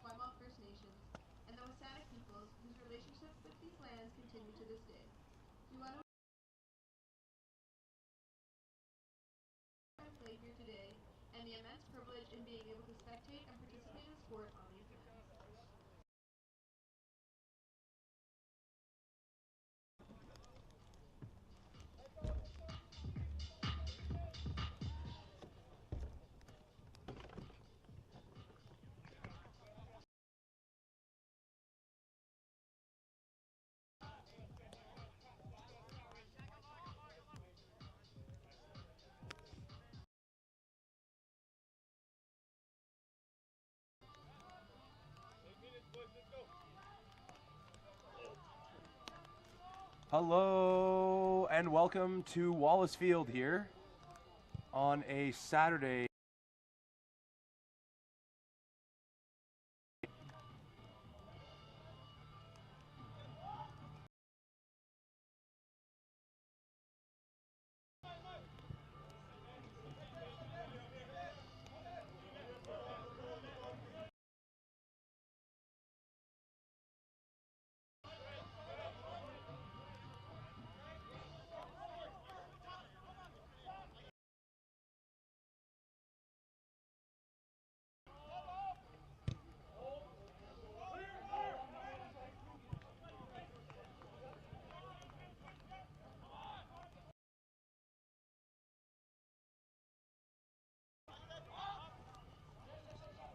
First Nations and the Wasanic peoples whose relationships with these lands continue to this day. We want to play here today and the immense privilege in being able to spectate and participate in sport on these lands. Hello and welcome to Wallace Field here on a Saturday.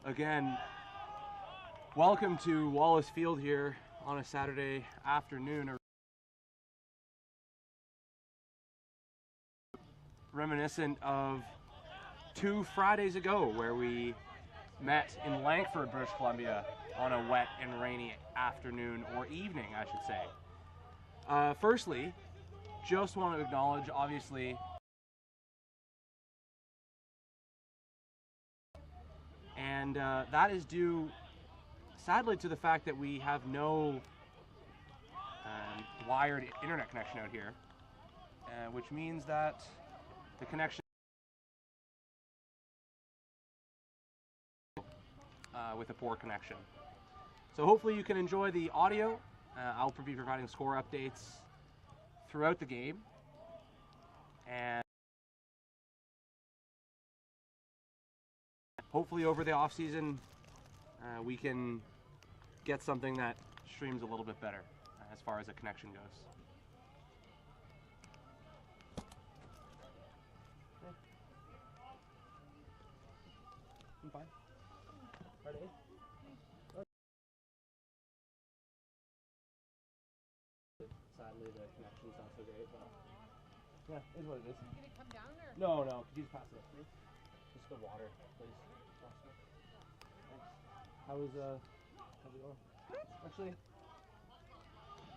Again, welcome to Wallace Field here on a Saturday afternoon, reminiscent of 2 Fridays ago where we met in Langford, British Columbia on a wet and rainy afternoon, or evening I should say. Firstly, just want to acknowledge, obviously, and that is due, sadly, to the fact that we have no wired internet connection out here, which means that the connection with a poor connection. So hopefully you can enjoy the audio. I'll be providing score updates throughout the game, and hopefully over the off season we can get something that streams a little bit better as far as the connection goes. I'm fine. Ready? Sadly, the connection's not so great, but yeah, it is what it is. Can it come down or? No. Could you just pass it up, please? Just the water, please. Thanks. How's it going? Good. Actually.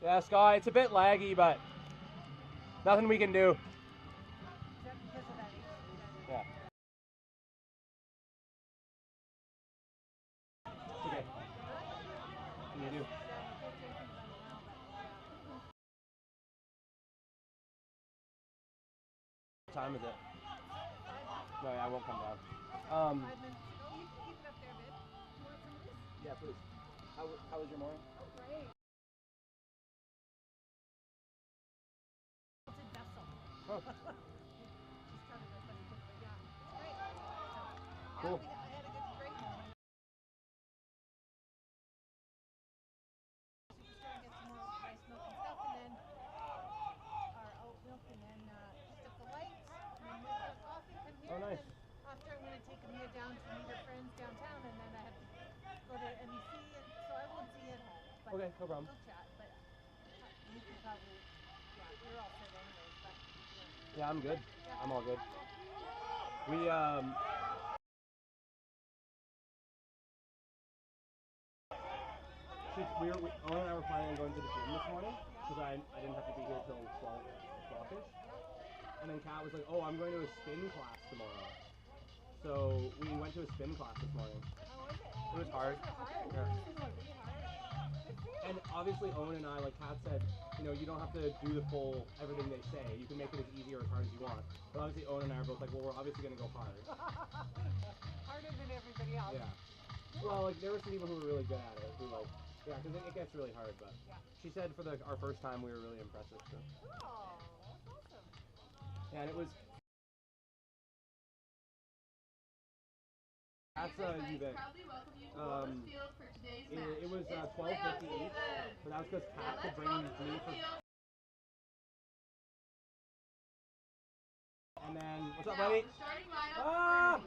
Yeah, Sky, it's a bit laggy, but nothing we can do. Is that because of that AC? Yeah. It's okay. What can you do? What time is it? No, I won't come down. 5 minutes ago. You can keep it up there a bit. Do you want some of this? Yeah, please. How was your morning? Oh, great. It's a vessel. Oh. Just started with us, but yeah, it's great. Cool. I had a great morning. Superstore and get some more rice milk and stuff, and then our oat milk, and then picked up the lights, and then went for coffee, come here. Oh, nice. And after I'm going to take Amia down to meet her friends downtown, and then I have to go to MEC, and so I won't see you at home. But Okay, no problem. we'll chat, but you can probably, you're all set anyways, but Yeah, I'm good. yeah. I'm all good. We Owen and I were planning on going to the gym this morning because I didn't have to be here till 12-ish. And then Kat was like, "Oh, I'm going to a spin class tomorrow." So we went to a spin class this morning. How was it? It was hard. Yeah. And obviously Owen and I, like Kat said, you don't have to do the full everything they say. You can make it as easy or as hard as you want. But obviously Owen and I are both like, well, we're obviously going to go hard. Harder than everybody else. Yeah. Well, like there were some people who were really good at it. Who like, yeah, because it gets really hard. But she said for our first time we were really impressive. So. Oh, that's awesome. Yeah, and it was. That's you bet. It was 12:50 each, but that was because Kat could bring me for. And then what's up, buddy? Ah!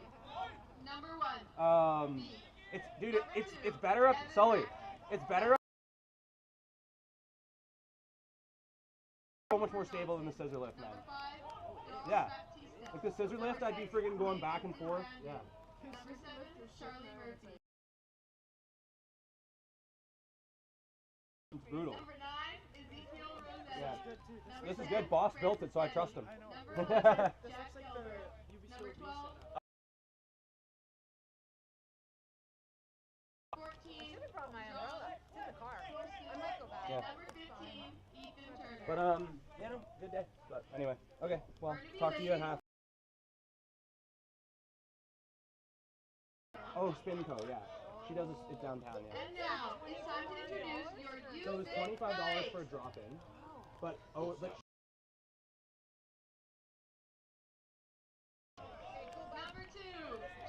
Number 1. It's dude, it's better up, Sully. It's better up. So much more stable than the scissor lift, man. Yeah, like the scissor lift, I'd be friggin' going back and forth. Yeah. Number 7, Charlie Murphy. It's brutal. Number 9, Ezekiel Rosette. Yeah. This is good. Boss built it, so I trust him. Number 11, Jack Gilbert. Number 12, 14, I should have brought my umbrella. It's in the car. I might go back. Yeah. Number 15, Ethan Turner. But you know, good day. But anyway, okay. Well, talk to you at half. Oh, Spinco, yeah. She does it downtown, yeah. And now, it's time to introduce your youth. So it was $25 for a drop-in, but Number 2,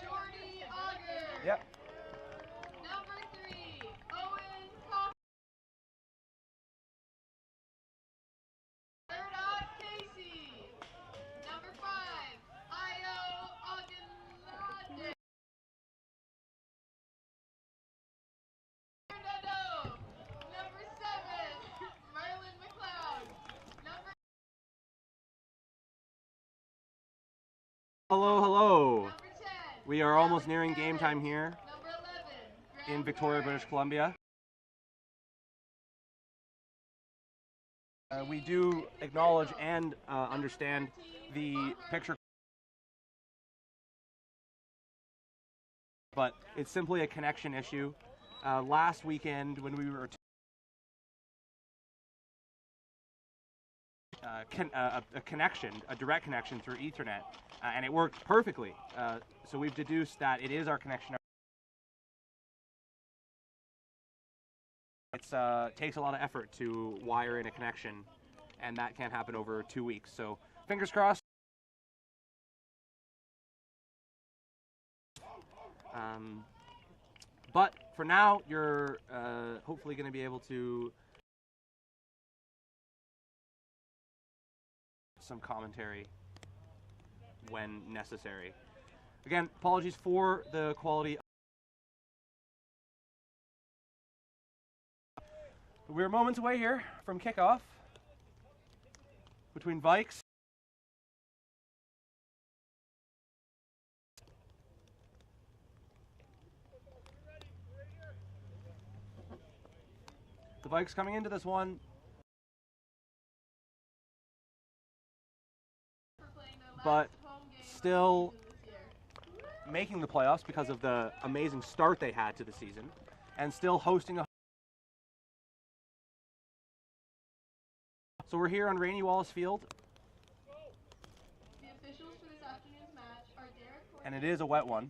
Jordy Auger. Yep. Number 3, Owen Cox. Third out, Casey. Number 5, Io Aguinalde. Fernando. Number 7, Merlin McLeod. Number Hello, hello. Number 10. We are almost nearing game time here Number 11, in Victoria, British Columbia. We do acknowledge and understand the picture, but it's simply a connection issue. Last weekend when we were a connection, a direct connection through Ethernet, and it worked perfectly. So we've deduced that it is our connection. It takes a lot of effort to wire in a connection, and that can't happen over 2 weeks. So fingers crossed. But for now, you're hopefully going to be able to some commentary when necessary. Again, apologies for the quality. We're moments away here from kickoff between Vikes the Vikes coming into this one but still making the playoffs because of the amazing start they had to the season, and still hosting a. So we're here on Rainy Wallace Field, The officials for this afternoon's match are Derek Corey, and it is a wet one.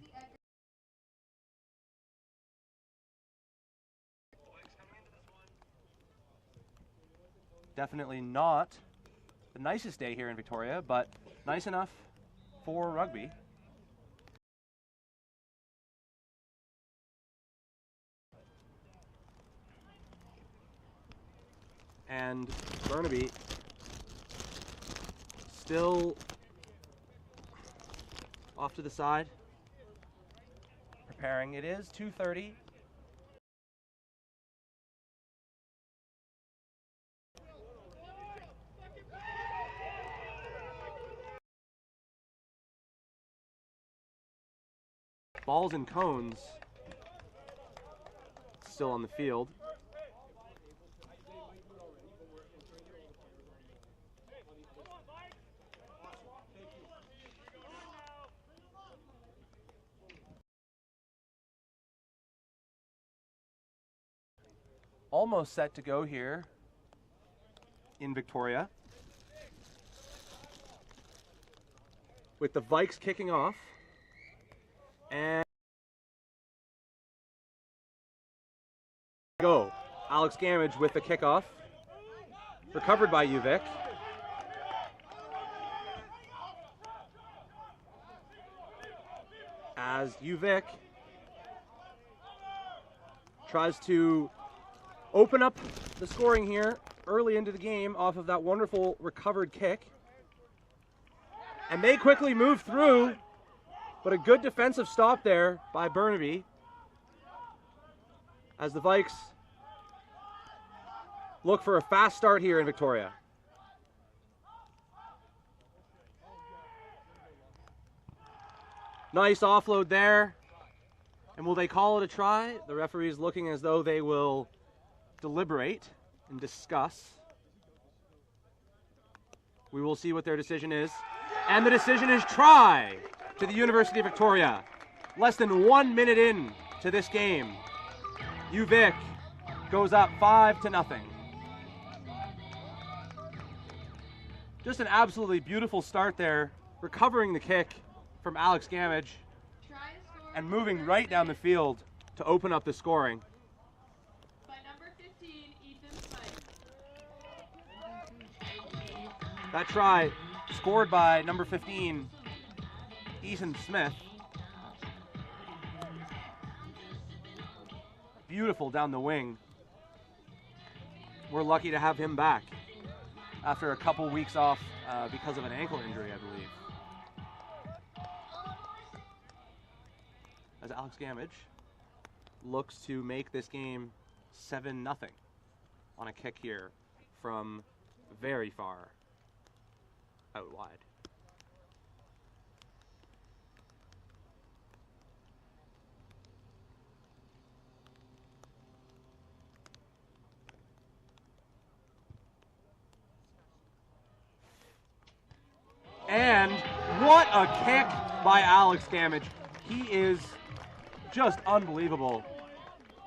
Definitely not the nicest day here in Victoria, but nice enough for rugby. And Burnaby still off to the side, preparing. It is 2:30. Balls and cones still on the field. Almost set to go here in Victoria, with the Vikes kicking off. And Go. Alex Gamage with the kickoff. Recovered by Uvik. As Uvik tries to open up the scoring here early into the game off of that wonderful recovered kick. And they quickly move through, but a good defensive stop there by Burnaby as the Vikes look for a fast start here in Victoria. Nice offload there. And will they call it a try? The referee is looking as though they will deliberate and discuss. We will see what their decision is. And the decision is try to the University of Victoria. Less than 1 minute in to this game. Uvik goes up 5-0. Just an absolutely beautiful start there, recovering the kick from Alex Gamage and moving right down the field to open up the scoring. By number 15, Ethan Smith. That try scored by number 15, Ethan Smith. Beautiful down the wing. We're lucky to have him back after a couple weeks off because of an ankle injury, I believe. As Alex Gamage looks to make this game 7-0 on a kick here from very far out wide. And what a kick by Alex Gamage. He is just unbelievable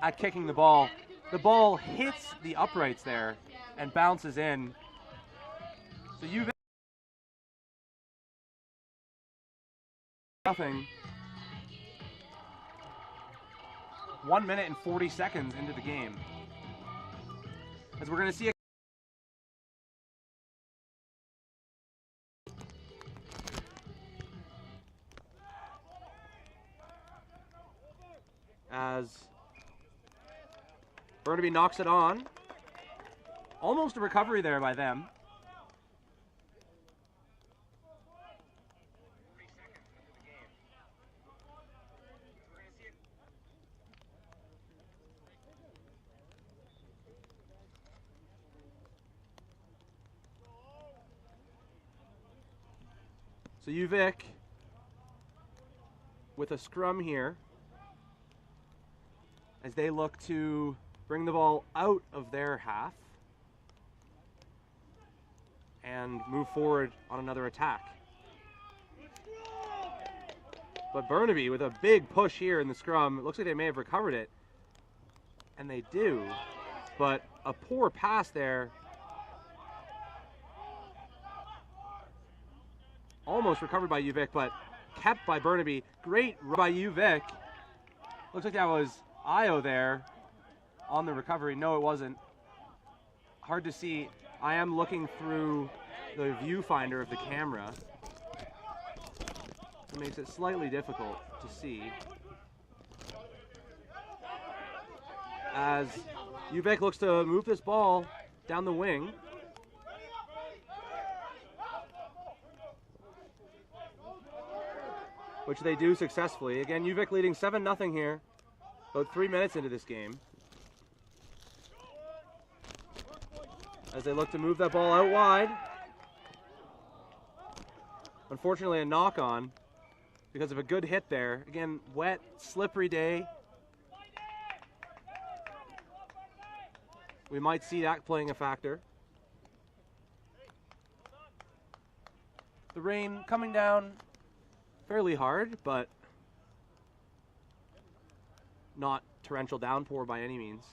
at kicking the ball. The ball hits the uprights there and bounces in. So you've nothing. 1 minute and 40 seconds into the game. As we're going to see a as Burnaby knocks it on. Almost a recovery there by them. So Uvik with a scrum here as they look to bring the ball out of their half and move forward on another attack. But Burnaby with a big push here in the scrum. It looks like they may have recovered it. And they do. But a poor pass there. Almost recovered by Uvik, but kept by Burnaby. Great run by Uvik. Looks like that was Io there on the recovery. No, it wasn't. Hard to see. I am looking through the viewfinder of the camera. It makes it slightly difficult to see. As Uvik looks to move this ball down the wing. Which they do successfully. Again, Uvik leading 7-0 here. About 3 minutes into this game. As they look to move that ball out wide. Unfortunately, a knock on because of a good hit there. Again, wet, slippery day. We might see that playing a factor. The rain coming down fairly hard, but not torrential downpour by any means.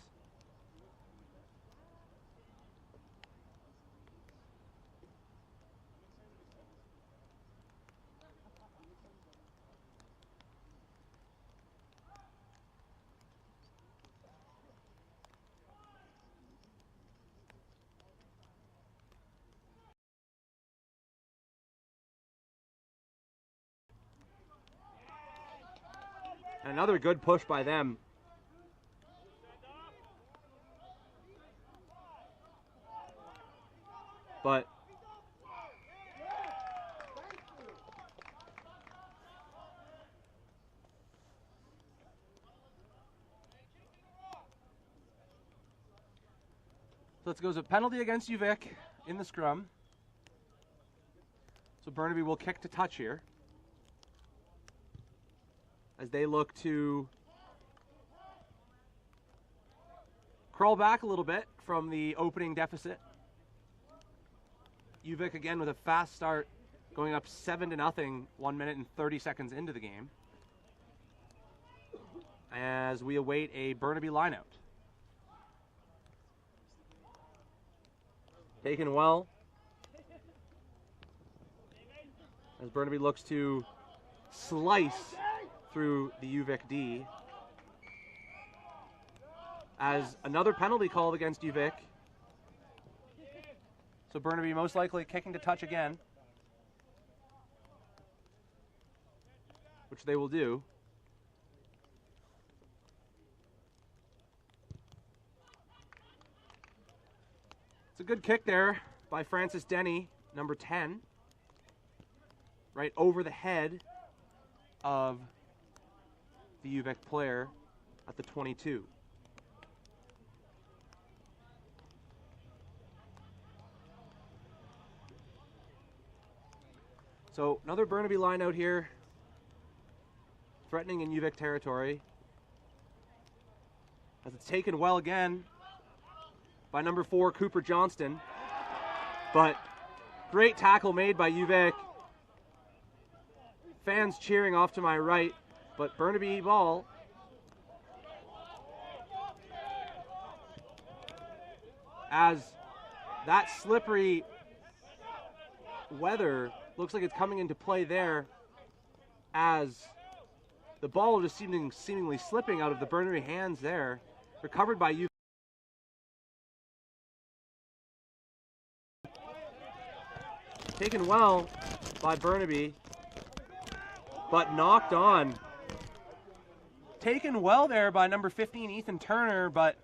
Another good push by them. But so it goes a penalty against UVic in the scrum. So Burnaby will kick to touch here as they look to crawl back a little bit from the opening deficit. UVic again with a fast start, going up 7-0, 1 minute and 30 seconds into the game, as we await a Burnaby lineout. Taken well, as Burnaby looks to slice through the UVic D, as another penalty called against UVic. So Burnaby most likely kicking to touch again, which they will do. It's a good kick there by Francis Denny, number 10, right over the head of the UVic player at the 22. So another Burnaby line out here, threatening in UVic territory, as it's taken well again by number 4, Cooper Johnston. But great tackle made by UVic. Fans cheering off to my right, but Burnaby ball. As that slippery weather looks like it's coming into play there, as the ball just seemingly slipping out of the Burnaby hands there, recovered by UVic. Taken well by Burnaby, but knocked on. Taken well there by number 15, Ethan Turner, but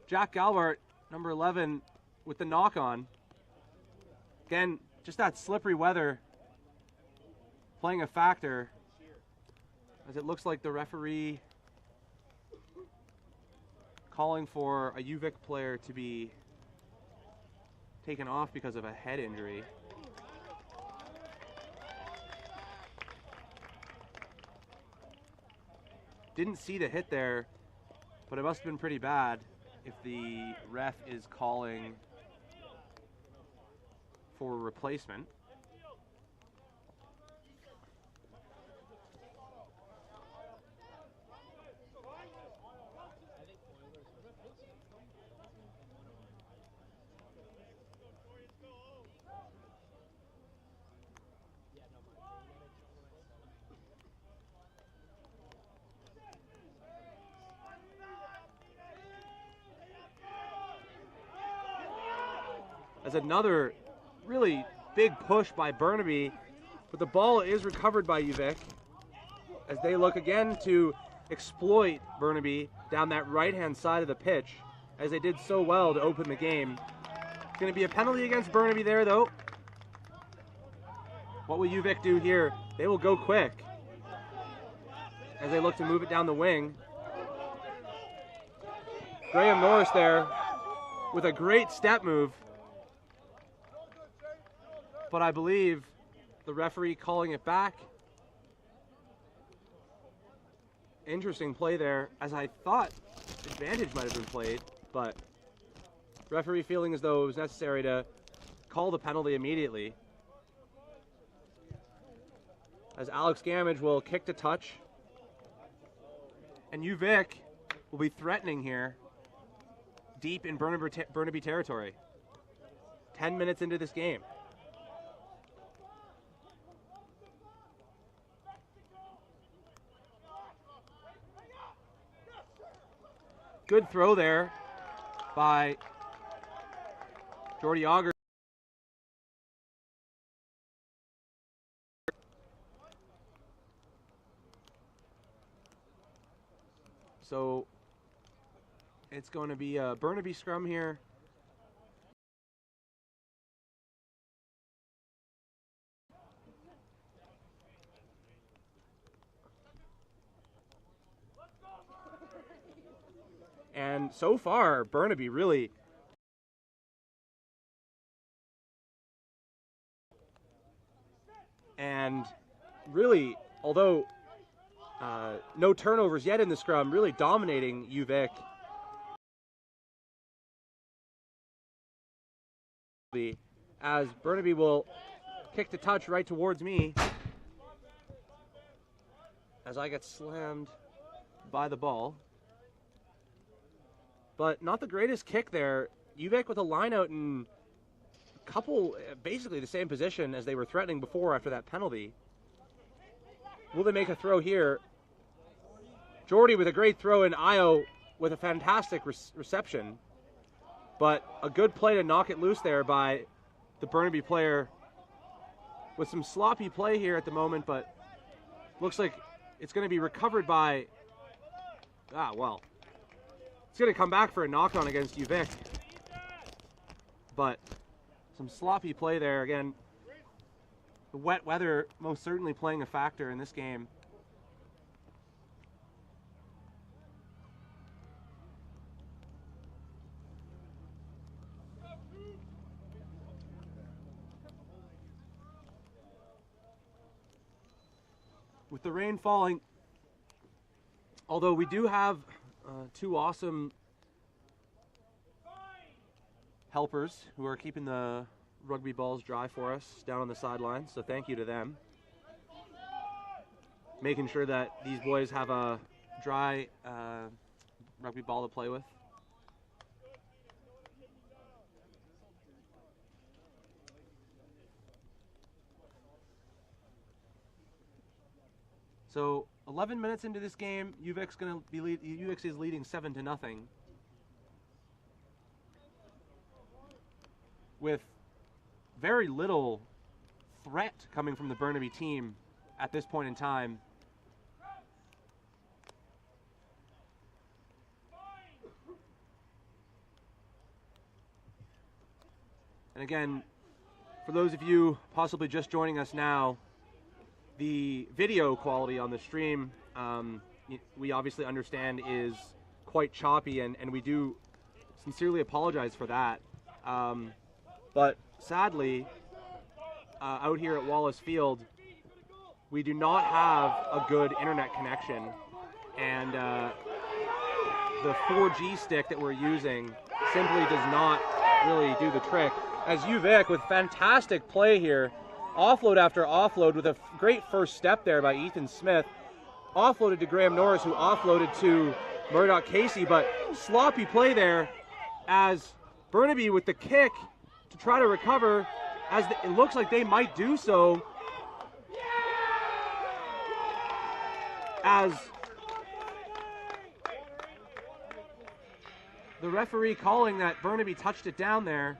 Jack Galbart, number 11, with the knock on. Again, just that slippery weather playing a factor, as it looks like the referee calling for a UVic player to be taken off because of a head injury. Didn't see the hit there, but it must have been pretty bad if the ref is calling for a replacement. As another really big push by Burnaby, but the ball is recovered by UVic as they look again to exploit Burnaby down that right-hand side of the pitch, as they did so well to open the game. It's going to be a penalty against Burnaby there, though. What will UVic do here? They will go quick as they look to move it down the wing. Graham Norris there with a great step move, but I believe the referee calling it back. Interesting play there, as I thought advantage might have been played, but referee feeling as though it was necessary to call the penalty immediately. As Alex Gamage will kick to touch, and UVic will be threatening here deep in Burnaby territory. 10 minutes into this game. Good throw there by Jordy Auger. So it's going to be a Burnaby scrum here. And so far, Burnaby really although no turnovers yet in the scrum, really dominating UVic. As Burnaby will kick to touch right towards me as I get slammed by the ball. But not the greatest kick there. UVic with a line out in a couple, basically the same position as they were threatening before after that penalty. Will they make a throw here? Jordy with a great throw, and Io with a fantastic reception. But a good play to knock it loose there by the Burnaby player. With some sloppy play here at the moment, but looks like it's going to be recovered by... well. It's going to come back for a knock-on against UVic. But some sloppy play there. Again, the wet weather most certainly playing a factor in this game. With the rain falling, although we do have two awesome helpers who are keeping the rugby balls dry for us down on the sidelines, so thank you to them. Making sure that these boys have a dry rugby ball to play with. So 11 minutes into this game, UVic's going to be UVic is leading 7-0, with very little threat coming from the Burnaby team at this point in time. And again, for those of you possibly just joining us now, the video quality on the stream, we obviously understand is quite choppy, and we do sincerely apologize for that. But sadly, out here at Wallace Field, we do not have a good internet connection, and the 4G stick that we're using simply does not really do the trick. As UVic, with fantastic play here, offload after offload with a great first step there by Ethan Smith. Offloaded to Graham Norris, who offloaded to Murdoch Casey, but sloppy play there as Burnaby with the kick to try to recover, as it looks like they might do so. As the referee calling that Burnaby touched it down there.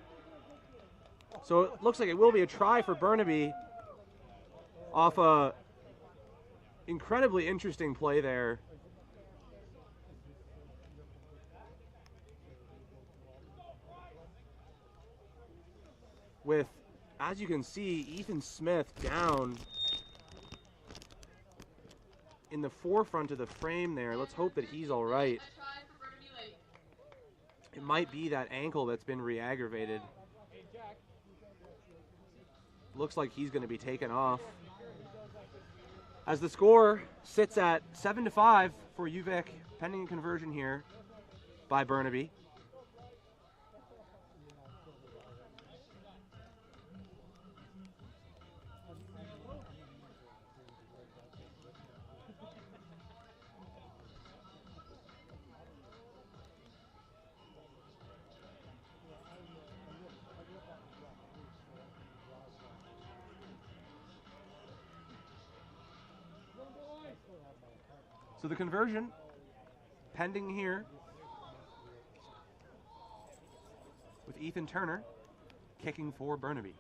So it looks like it will be a try for Burnaby off a incredibly interesting play there. With, as you can see, Ethan Smith down in the forefront of the frame there. Let's hope that he's all right. It might be that ankle that's been re-aggravated. Looks like he's going to be taken off. As the score sits at 7-5 for UVic, pending a conversion here by Burnaby. So the conversion pending here with Ethan Turner kicking for Burnaby.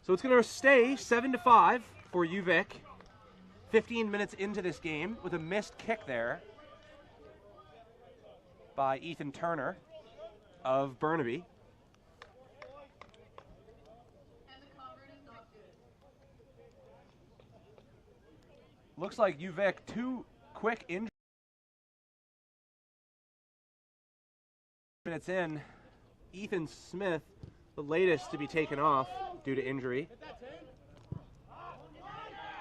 So it's going to stay 7-5 for UVic. 15 minutes into this game with a missed kick there by Ethan Turner of Burnaby. And the convert is not good. Looks like UVic, 2 quick injuries. Minutes in, Ethan Smith, the latest to be taken off due to injury.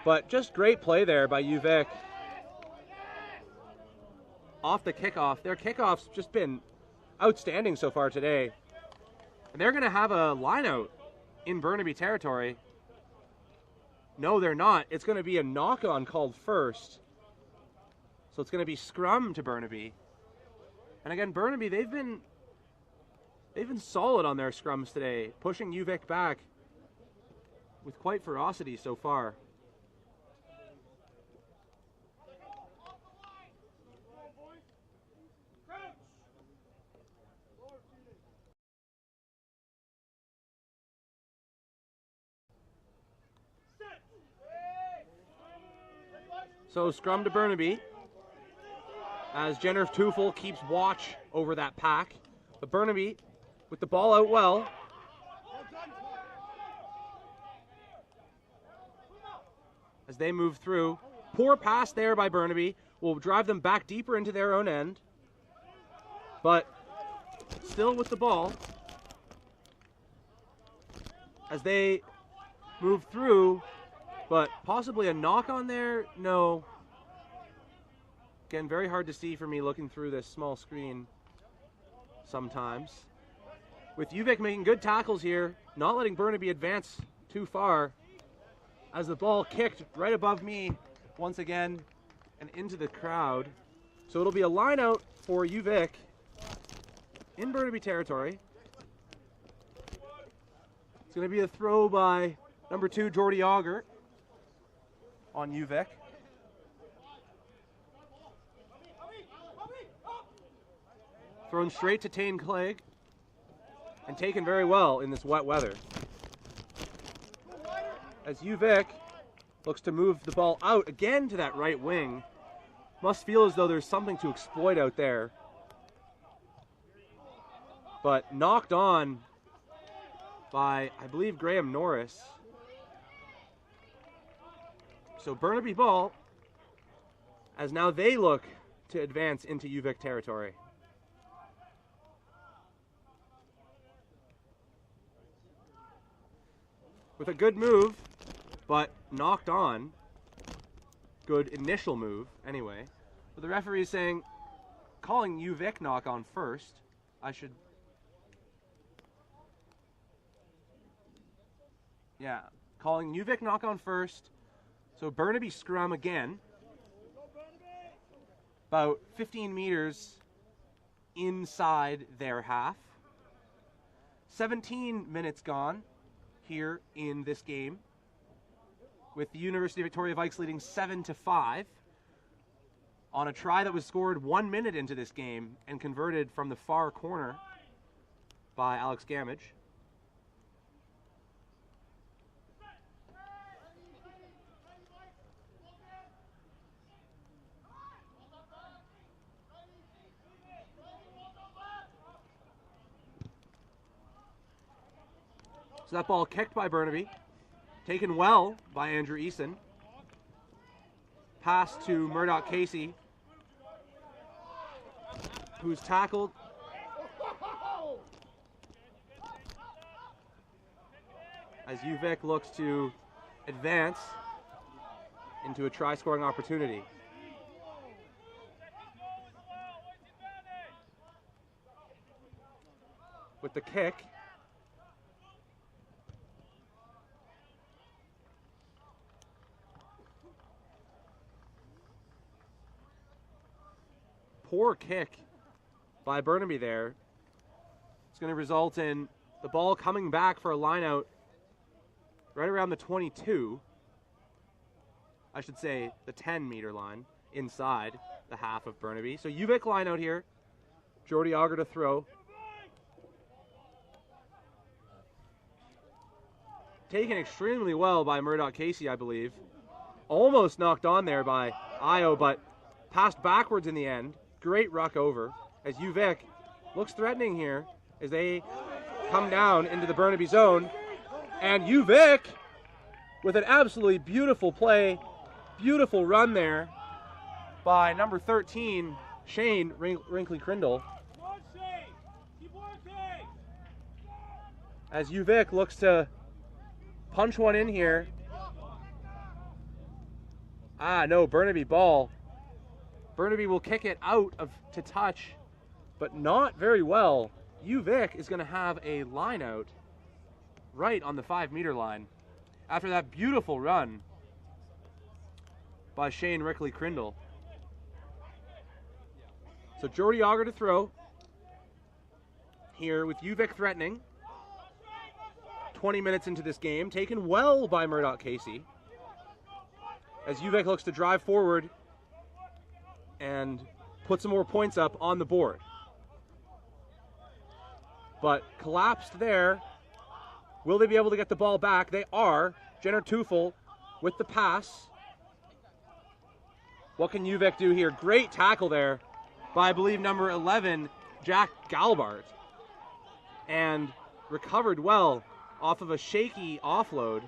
But just great play there by UVic. Off the kickoff. Their kickoff's just been outstanding so far today. And they're going to have a lineout in Burnaby territory. No, they're not. It's going to be a knock-on called first. So it's going to be scrum to Burnaby. And again, Burnaby, they've been solid on their scrums today, pushing UVic back with quite ferocity so far. So scrum to Burnaby as Jennifer Tufel keeps watch over that pack. But Burnaby with the ball out well. As they move through. Poor pass there by Burnaby will drive them back deeper into their own end. But still with the ball. As they move through. But possibly a knock on there? No. Again, very hard to see for me looking through this small screen sometimes. With UVic making good tackles here, not letting Burnaby advance too far. As the ball kicked right above me once again and into the crowd. So it'll be a line out for UVic in Burnaby territory. It's going to be a throw by number 2, Jordy Auger, on UVic. Thrown straight to Tane Clegg and taken very well in this wet weather. As UVic looks to move the ball out again to that right wing. Must feel as though there's something to exploit out there. But knocked on by, I believe, Graham Norris. So Burnaby ball, as now they look to advance into UVic territory. With a good move, but knocked on. Good initial move, anyway. But the referee is saying, calling UVic knock on first. Calling UVic knock on first. So Burnaby scrum again. About 15 meters inside their half. 17 minutes gone here in this game, with the University of Victoria Vikes leading 7-5 on a try that was scored 1 minute into this game and converted from the far corner by Alex Gamage. So that ball kicked by Burnaby, taken well by Andrew Eason. Pass to Murdoch Casey, who's tackled. As UVic looks to advance into a try-scoring opportunity. With the kick, poor kick by Burnaby there. It's going to result in the ball coming back for a line out right around the 22. I should say the 10-meter line inside the half of Burnaby. So UVic line out here. Jordy Auger to throw. taken extremely well by Murdoch Casey, I believe. Almost knocked on there by Io, but passed backwards in the end. Great ruck over as UVic looks threatening here as they come down into the Burnaby zone. And UVic with an absolutely beautiful play, beautiful run there by number 13, Shane Wrinkly Crindle. As UVic looks to punch one in here. No, Burnaby ball. Burnaby will kick it out to touch, but not very well. UVic is going to have a line out right on the 5-meter line after that beautiful run by Shane Wrinkly Crindle. So Jordy Auger to throw here with UVic threatening. 20 minutes into this game, taken well by Murdoch Casey. As UVic looks to drive forward and put some more points up on the board. But collapsed there. Will they be able to get the ball back? They are. Jenner Tufel with the pass. What can UVic do here? Great tackle there by, I believe, number 11, Jack Galbart. And recovered well off of a shaky offload.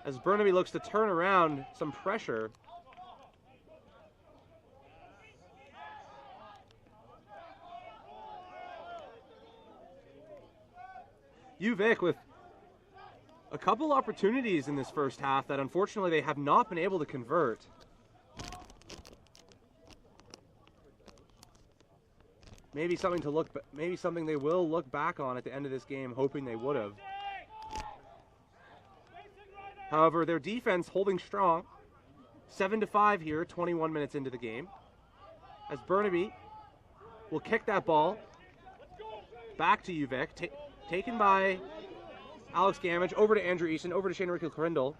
As Burnaby looks to turn around some pressure. UVic with a couple opportunities in this first half that unfortunately they have not been able to convert. Maybe something they will look back on at the end of this game, hoping they would have. However, their defense holding strong. 7-5 here, 21 minutes into the game. As Burnaby will kick that ball back to UVic, taken by Alex Gamage, over to Andrew Easton, over to Shane Wrinkly Crindle,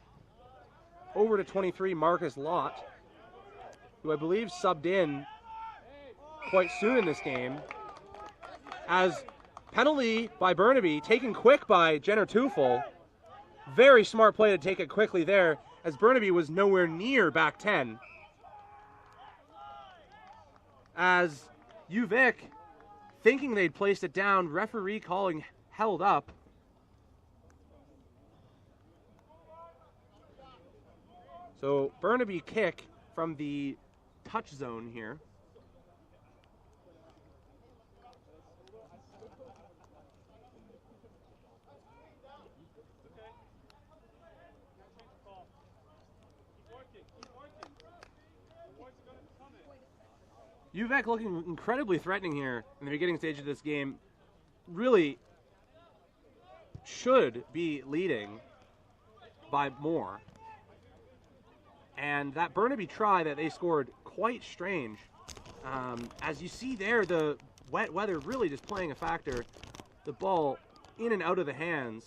over to 23 Marcus Lott, who I believe subbed in quite soon in this game. As penalty by Burnaby, taken quick by Jenner Tufel. Very smart play to take it quickly there, as Burnaby was nowhere near back 10. As UVic, thinking they'd placed it down, referee calling held up. So Burnaby kick from the touch zone here. UVic looking incredibly threatening here in the beginning stage of this game. Really should be leading by more. And that Burnaby try that they scored, quite strange. As you see there, the wet weather really just playing a factor. The ball in and out of the hands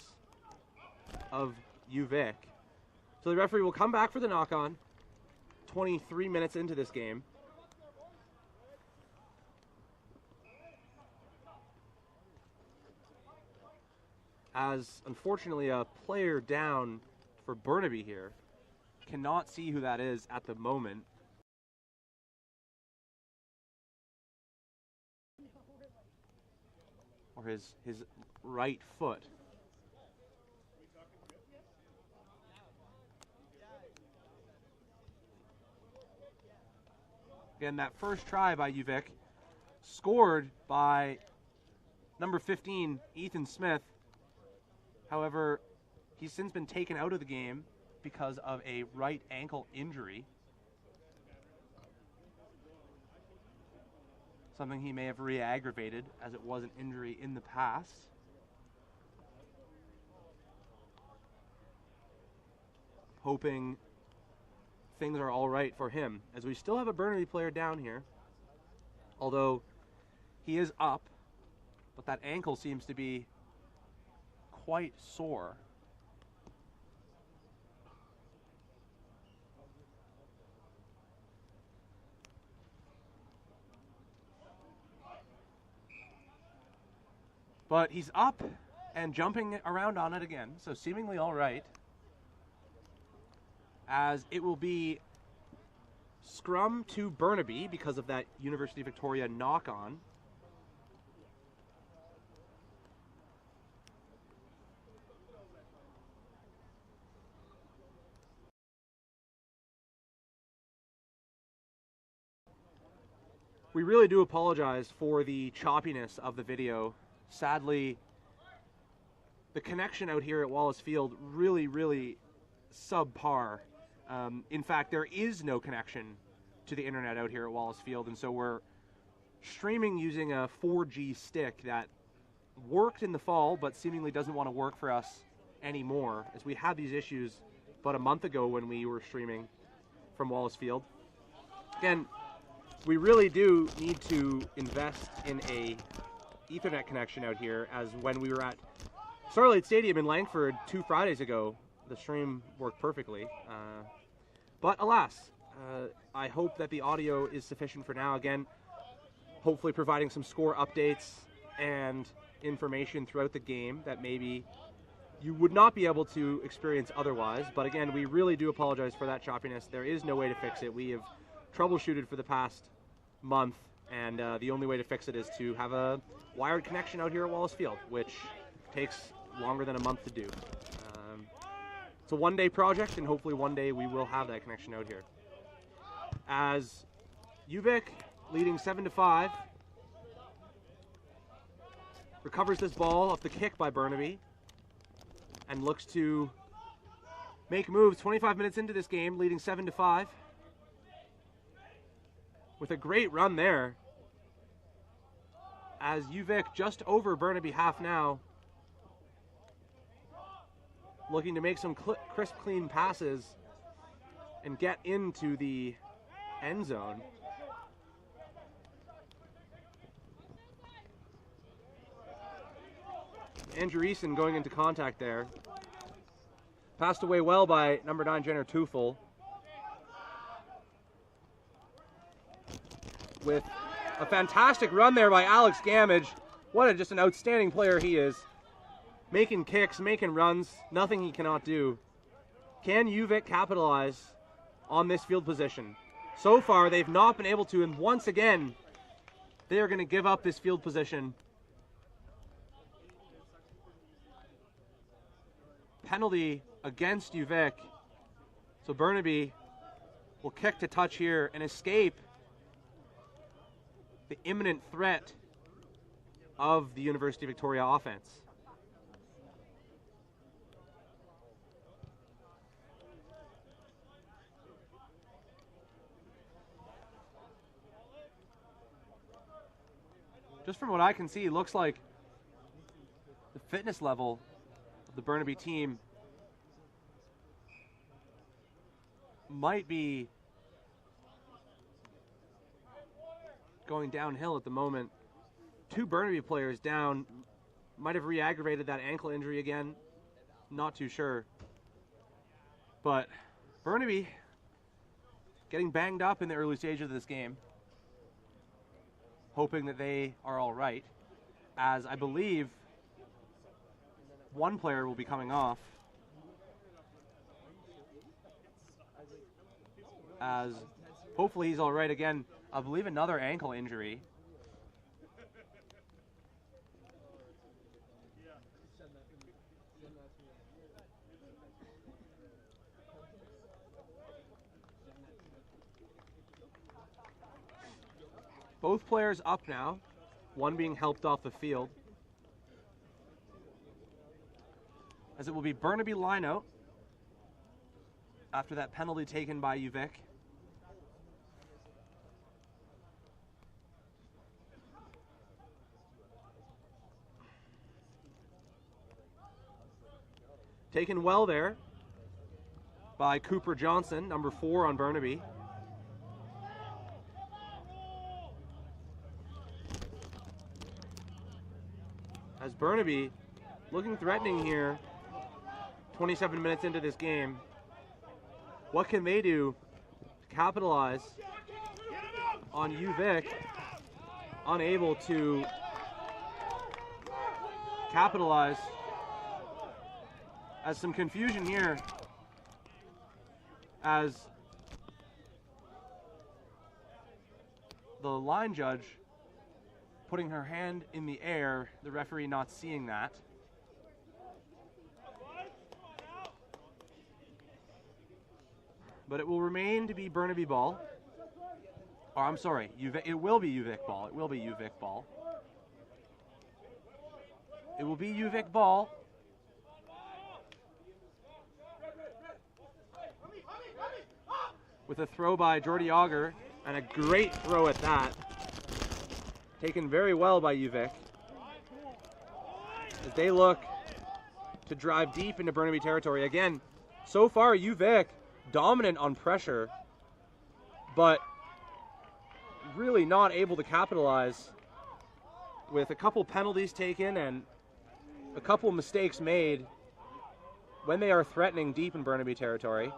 of UVic. So the referee will come back for the knock-on 23 minutes into this game. As, unfortunately, a player down for Burnaby here. Cannot see who that is at the moment. Or his right foot. Again, that first try by UVic, scored by number 15, Ethan Smith. However, he's since been taken out of the game because of a right ankle injury. Something he may have re-aggravated, as it was an injury in the past. Hoping things are all right for him, as we still have a Burnaby player down here. Although he is up, but that ankle seems to be quite sore. But he's up and jumping around on it again, so seemingly all right. As it will be scrum to Burnaby because of that University of Victoria knock-on. We really do apologize for the choppiness of the video. Sadly, the connection out here at Wallace Field really subpar. In fact, there is no connection to the internet out here at Wallace Field, and so we're streaming using a 4G stick that worked in the fall but seemingly doesn't want to work for us anymore, as we had these issues about a month ago when we were streaming from Wallace Field. Again, we really do need to invest in a Ethernet connection out here, as when we were at Starlight Stadium in Langford 2 Fridays ago, the stream worked perfectly. But alas, I hope that the audio is sufficient for now. Again, hopefully providing some score updates and information throughout the game that maybe you would not be able to experience otherwise. But again, we really do apologize for that choppiness. There is no way to fix it. We have troubleshooted for the past month, and the only way to fix it is to have a wired connection out here at Wallace Field, which takes longer than a month to do. It's a one-day project, and hopefully one day we will have that connection out here. As UVic, leading 7-5, recovers this ball off the kick by Burnaby and looks to make moves. 25 minutes into this game, leading 7-5. With a great run there, as UVic just over Burnaby half now, looking to make some crisp, clean passes and get into the end zone. Andrew Eason going into contact there. Passed away well by number 9, Jenner Tufel. With a fantastic run there by Alex Gamage. Just an outstanding player he is. Making kicks, making runs, nothing he cannot do. Can UVic capitalize on this field position? So far, they've not been able to, and once again, they are going to give up this field position. Penalty against UVic. So Burnaby will kick to touch here and escape the imminent threat of the University of Victoria offense. Just from what I can see, it looks like the fitness level of the Burnaby team might be going downhill at the moment. 2 Burnaby players down. Might have re-aggravated that ankle injury again. Not too sure. But Burnaby getting banged up in the early stages of this game. Hoping that they are all right, as I believe one player will be coming off, as hopefully he's all right again. I believe another ankle injury. Both players up now, one being helped off the field. As it will be Burnaby lineout after that penalty taken by UVic. Taken well there by Cooper Johnson, number 4 on Burnaby. As Burnaby looking threatening here, 27 minutes into this game. What can they do to capitalize on UVic unable to capitalize. As some confusion here, as the line judge putting her hand in the air, the referee not seeing that. But it will remain to be Burnaby ball. Oh, I'm sorry, it will be UVic ball. It will be UVic ball. It will be UVic ball. With a throw by Jordy Auger, and a great throw at that. Taken very well by UVic. As they look to drive deep into Burnaby territory. Again, so far UVic dominant on pressure, but really not able to capitalize, with a couple penalties taken and a couple mistakes made when they are threatening deep in Burnaby territory.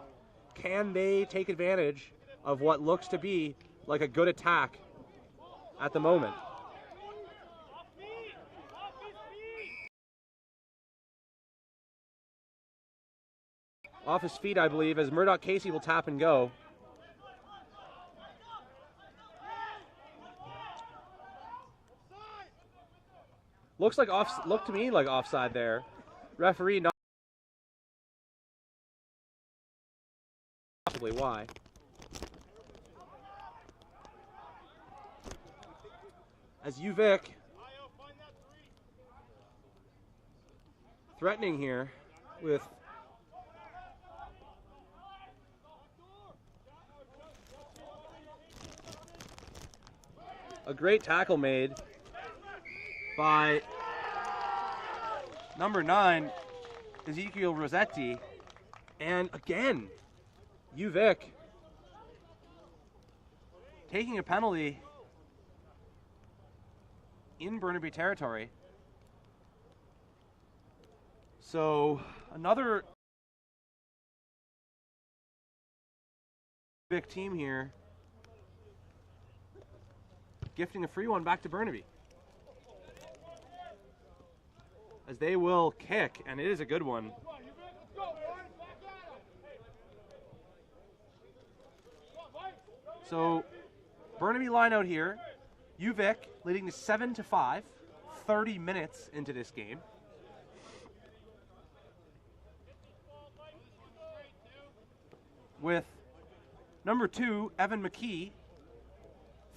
Can they take advantage of what looks to be like a good attack at the moment? Off his feet, I believe, as Murdoch Casey will tap and go. Looked to me like offside there. Referee not possibly why. As UVic threatening here with a great tackle made by number 9, Ezekiel Rossetti. And again, UVic taking a penalty in Burnaby territory. So another big team here, gifting a free one back to Burnaby. As they will kick, and it is a good one. So Burnaby line out here. UVic leading to 7-5, 30 minutes into this game. With number 2, Evan McKee,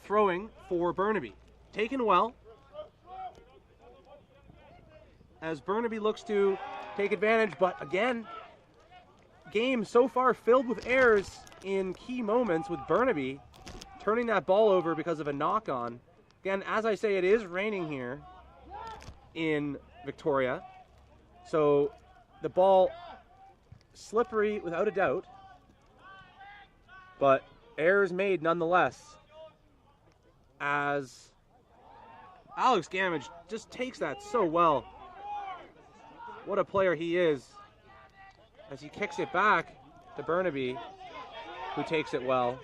throwing for Burnaby. Taken well, as Burnaby looks to take advantage, but again, game so far filled with errors in key moments, with Burnaby turning that ball over because of a knock-on. Again, as I say, it is raining here in Victoria, so the ball slippery without a doubt, but errors made nonetheless, as Alex Gamage just takes that so well. What a player he is, as he kicks it back to Burnaby, who takes it well.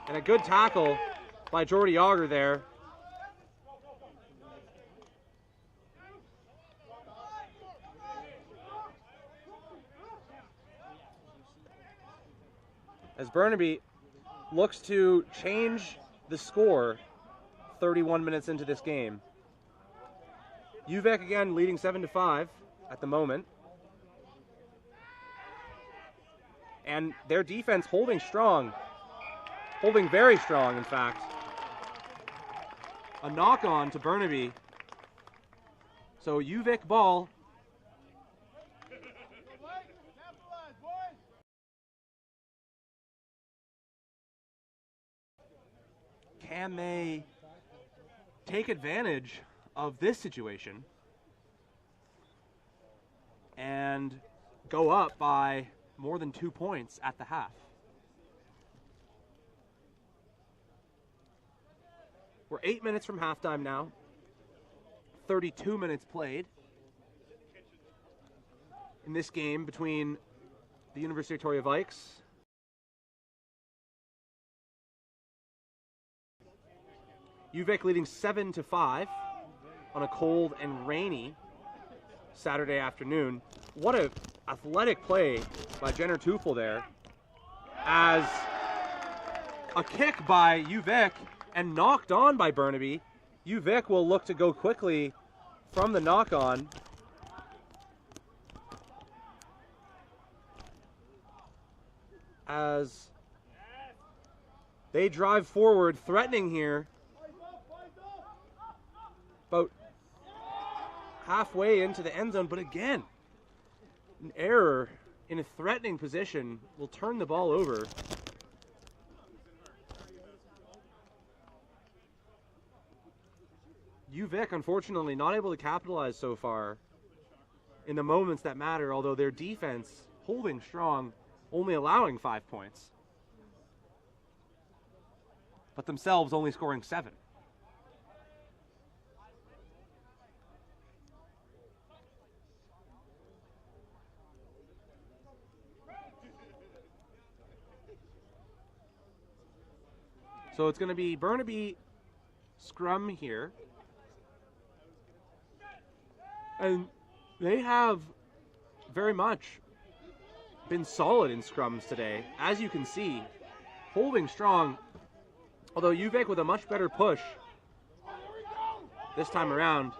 And a good tackle by Jordy Auger there. As Burnaby looks to change the score 31 minutes into this game. UVic again leading 7-5 at the moment. And their defense holding strong. Holding very strong, in fact. A knock-on to Burnaby. So UVic ball. Can they take advantage of this situation and go up by more than 2 points at the half? We're 8 minutes from halftime now. 32 minutes played in this game between the University of Victoria Vikes UVic leading 7-5 on a cold and rainy Saturday afternoon. What a athletic play by Jenner Tufel there, as a kick by UVic and knocked on by Burnaby. UVic will look to go quickly from the knock-on. As they drive forward, threatening here. About halfway into the end zone, but again, an error in a threatening position will turn the ball over. UVic, unfortunately, not able to capitalize so far in the moments that matter, although their defense holding strong, only allowing 5 points, but themselves only scoring 7. So it's going to be Burnaby scrum here. And they have very much been solid in scrums today, as you can see, holding strong, although UVic with a much better push this time around,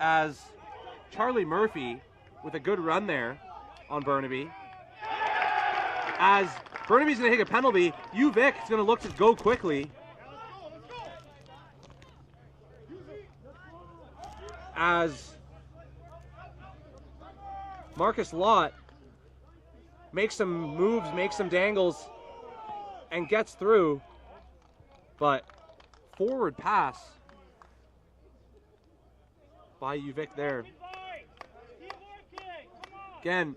as Charlie Murphy with a good run there on Burnaby. As Burnaby's going to take a penalty, UVic is going to look to go quickly. As Marcus Lott makes some moves, makes some dangles, and gets through. But forward pass by UVic there. Again,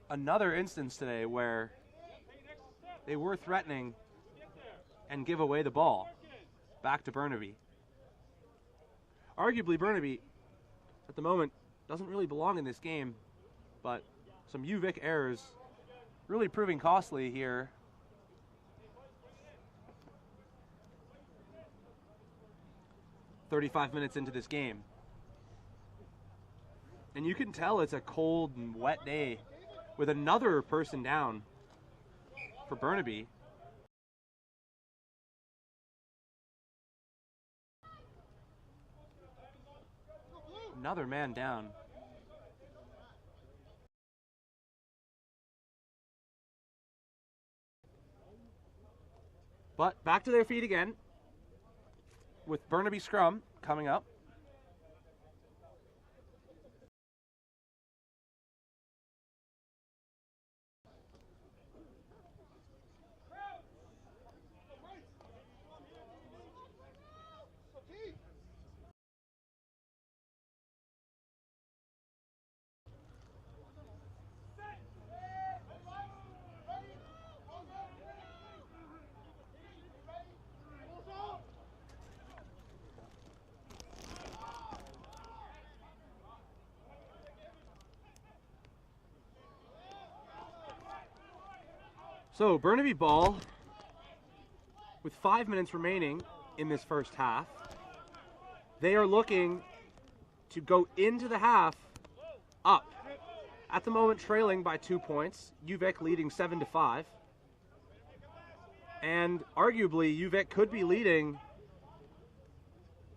another instance today where they were threatening and give away the ball back to Burnaby. Arguably, Burnaby, at the moment, doesn't really belong in this game, but some UVic errors really proving costly here. "35 minutes into this game. And you can tell it's a cold and wet day with another person down for Burnaby. Another man down. But back to their feet again with Burnaby scrum coming up. So Burnaby ball with 5 minutes remaining in this first half. They are looking to go into the half up. At the moment trailing by 2 points, UVic leading 7-5. And arguably UVic could be leading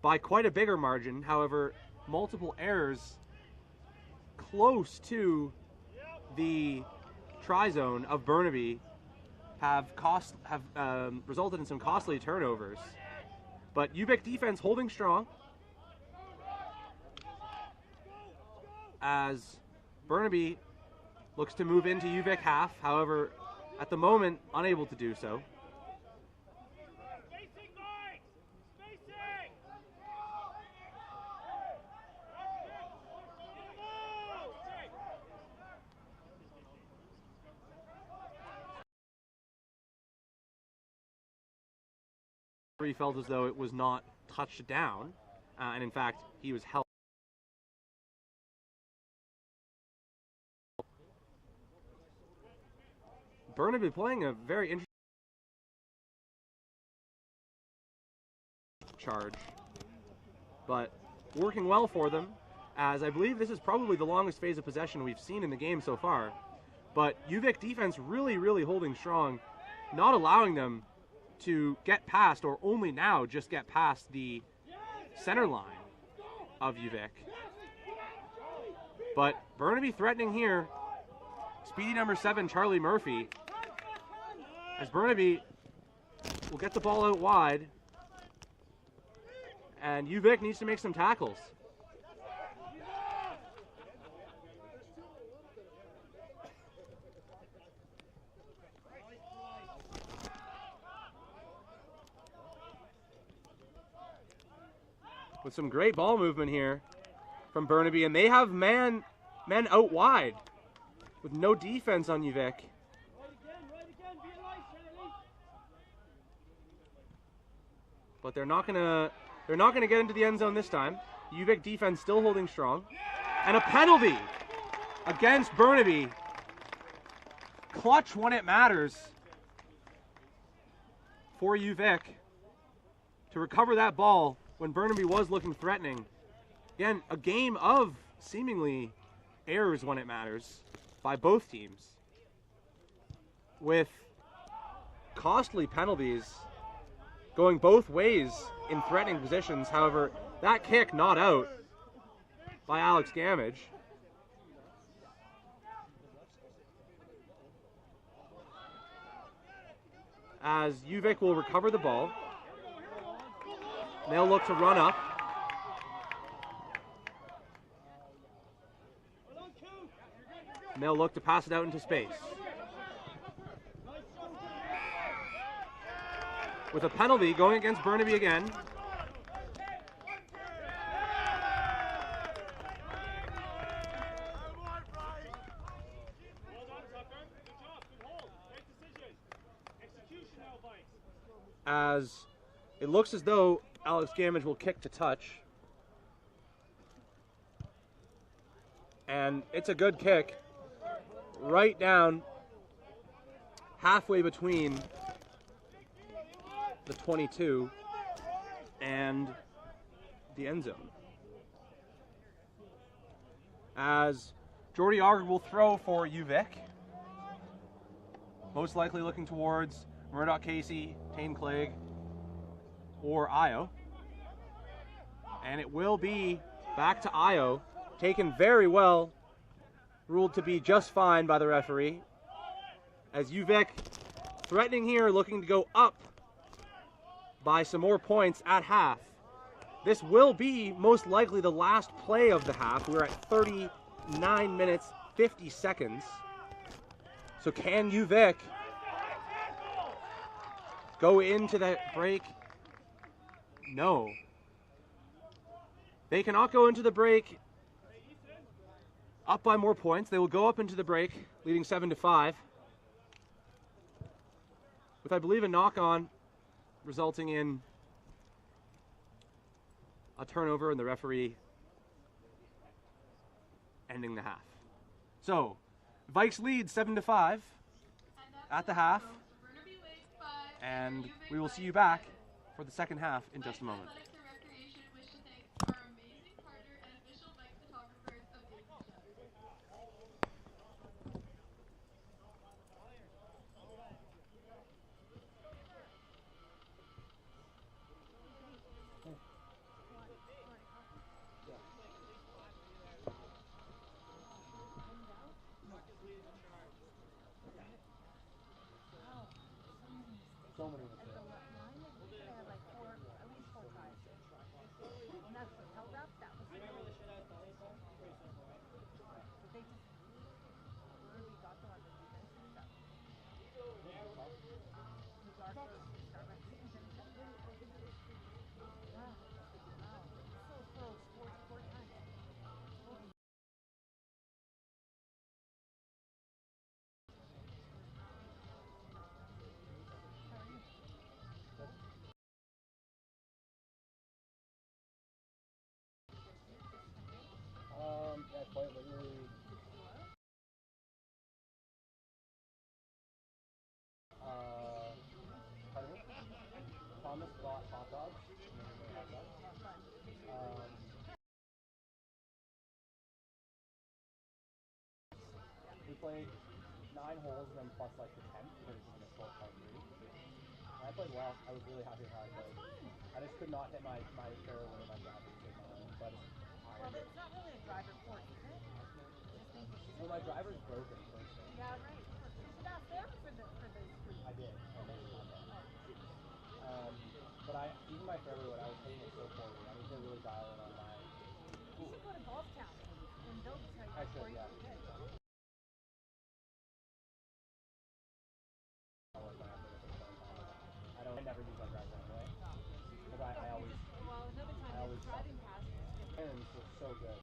by quite a bigger margin. However, multiple errors close to the try zone of Burnaby have resulted in some costly turnovers. But UVic defense holding strong as Burnaby looks to move into UVic half. However, at the moment, unable to do so. He felt as though it was not touched down, and in fact, he was held. Burnaby playing a very interesting charge, but working well for them, as I believe this is probably the longest phase of possession we've seen in the game so far. But UVic defense really holding strong, not allowing them to get past, or only now just get past the center line of UVic. But Burnaby threatening here. Speedy number 7, Charlie Murphy, as Burnaby will get the ball out wide, and UVic needs to make some tackles. With some great ball movement here from Burnaby, and they have men out wide with no defense on UVic. But they're not gonna get into the end zone this time. UVic defense still holding strong, and a penalty against Burnaby. Clutch when it matters for UVic to recover that ball when Burnaby was looking threatening. Again, a game of seemingly errors when it matters by both teams, with costly penalties going both ways in threatening positions. However, that kick not out by Alex Gamage. As UVic will recover the ball. They'll look to run up. And they'll look to pass it out into space. With a penalty going against Burnaby again. As it looks as though Alex Gamage will kick to touch. And it's a good kick. Right down halfway between the 22 and the end zone. As Jordy Auger will throw for UVic. Most likely looking towards Murdoch Casey, Tane Clegg, or Io. And it will be back to Io, taken very well, ruled to be just fine by the referee. As UVic threatening here, looking to go up by some more points at half. This will be most likely the last play of the half. We're at 39 minutes, 50 seconds. So can UVic go into that break? No. They cannot go into the break up by more points. They will go up into the break, leading 7-5. With, I believe, a knock-on resulting in a turnover and the referee ending the half. So, Vikes lead 7-5 at the half, and we will see you back for the second half in just a moment. So many of them. Thomas bought hot dogs. We played 9 holes, then plus like the 10th because it was in a short par 3. And I played well. I was really happy with how I played. I just could not hit my fairway or my driver to take my own, but Well, it's not really a driver course, is it? well, my driver's broken first. Yeah, right. You should ask them for the street. I did. I made it but even my fairway when I was hitting it so poorly, I need to really dial in on my. You should go to Golf Town and they'll tell you I should, yeah. I never use my driver anyway. Because I always. Well, another time I was driving past it. Irons was so good.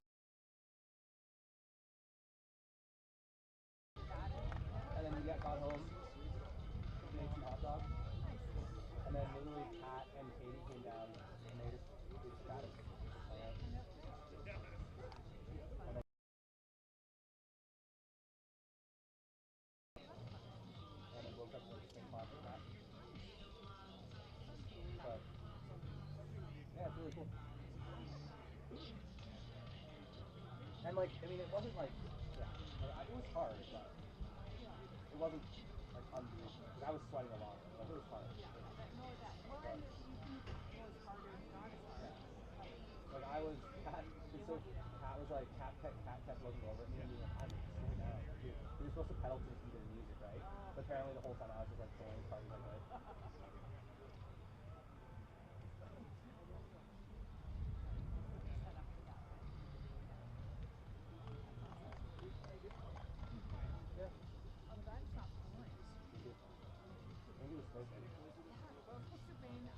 And then we got home, made some hot dogs. And then literally Pat and Katie came down and they just chatted. And then woke up with the same class with Pat. But yeah, it's really cool. And like, I mean, it wasn't like, it was hard, but it wasn't like unbelievable. I was sweating a lot, but it was hard. Like I was, Pat was like, Cat kept looking over at me and being like, I'm slow down. Dude, you're supposed to pedal to the beat of the music, right? But apparently the whole time I was just like going as hard as I could. Yeah. I'm glad it's not pouring. Maybe it was supposed to be. Well, it's supposed to rain 2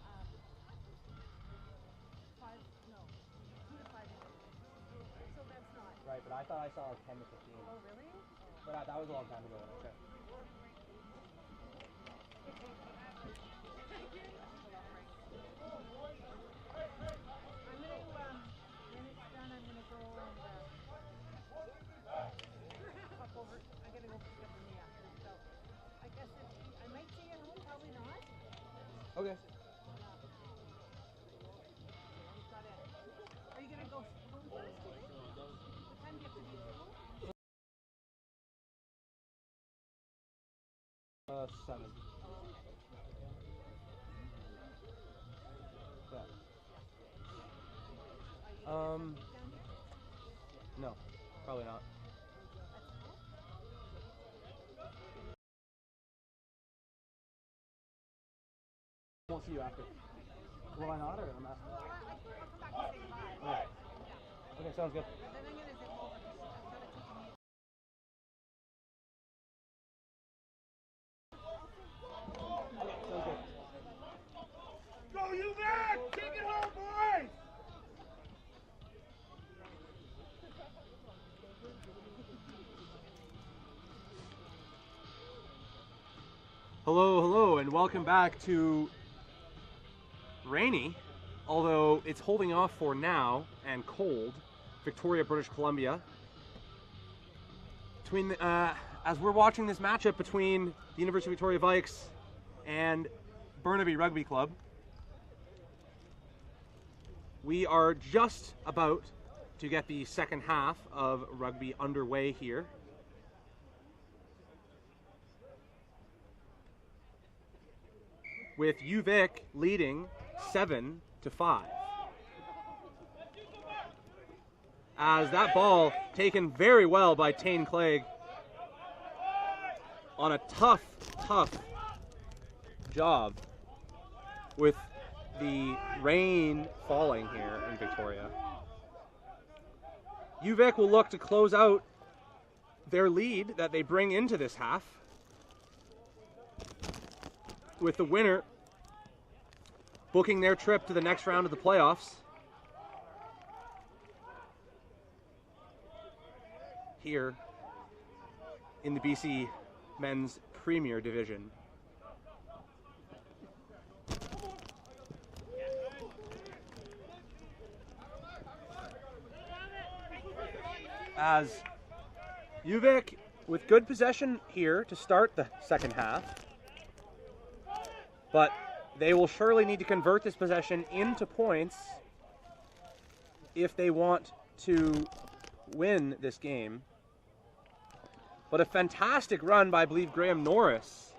to 5 inches. So that's not. Right, but I thought I saw like 10 to 15. Oh, really? But that was a long time ago when I checked. Okay. Are you going to go home first? What time do you have to be at school? 7. Yeah. No, probably not. I won't see you after. Will I not, or I'm asking? Well, I'll come back and say goodbye. Alright. Okay, sounds good. But then I'm going to zip over because I've got to take a meeting. Okay, sounds good. Go, you man! Take it home, boys! Hello, and welcome back to rainy, although it's holding off for now, and cold, Victoria, British Columbia. As we're watching this matchup between the University of Victoria Vikes and Burnaby Rugby Club, we are just about to get the second half of rugby underway here. With UVic leading 7-5. As that ball taken very well by Tane Clegg on a tough job with the rain falling here in Victoria. UVic will look to close out their lead that they bring into this half, with the winner booking their trip to the next round of the playoffs here in the BC Men's Premier Division. As UVic with good possession here to start the second half, but they will surely need to convert this possession into points if they want to win this game. But a fantastic run by, I believe, Graham Norris.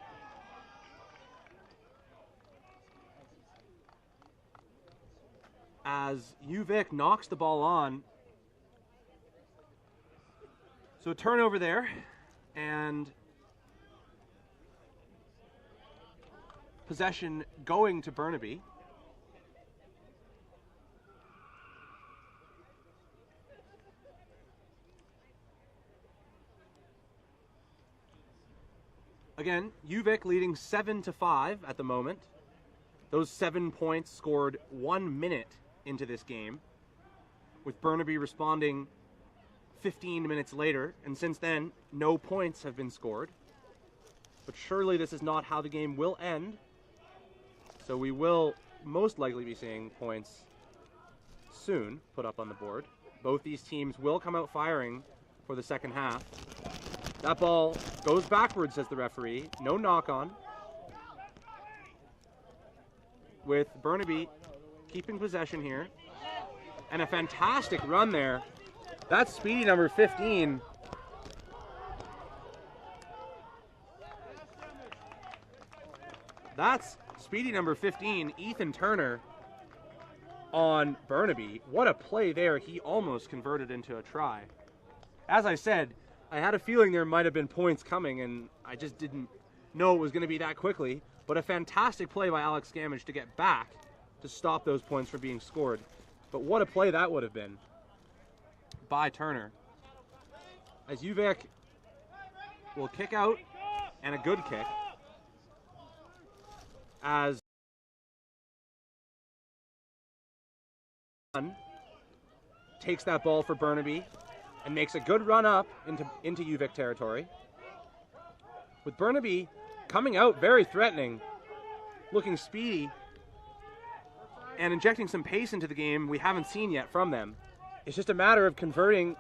As UVic knocks the ball on. So a turnover there, and possession going to Burnaby. Again, UVic leading 7-5 at the moment. Those 7 points scored 1 minute into this game, with Burnaby responding 15 minutes later, and since then, no points have been scored. But surely this is not how the game will end, so we will most likely be seeing points soon put up on the board. Both these teams will come out firing for the second half. That ball goes backwards, says the referee. No knock-on. With Burnaby keeping possession here. And a fantastic run there. That's speedy number 15. That's speedy number 15, Ethan Turner, on Burnaby. What a play there. He almost converted into a try. As I said, I had a feeling there might have been points coming, and I just didn't know it was going to be that quickly. But a fantastic play by Alex Gamage to get back to stop those points from being scored. But what a play that would have been by Turner. As UVic will kick out, and a good kick. As takes that ball for Burnaby and makes a good run up into UVic territory. With Burnaby coming out very threatening, looking speedy, and injecting some pace into the game we haven't seen yet from them. It's just a matter of converting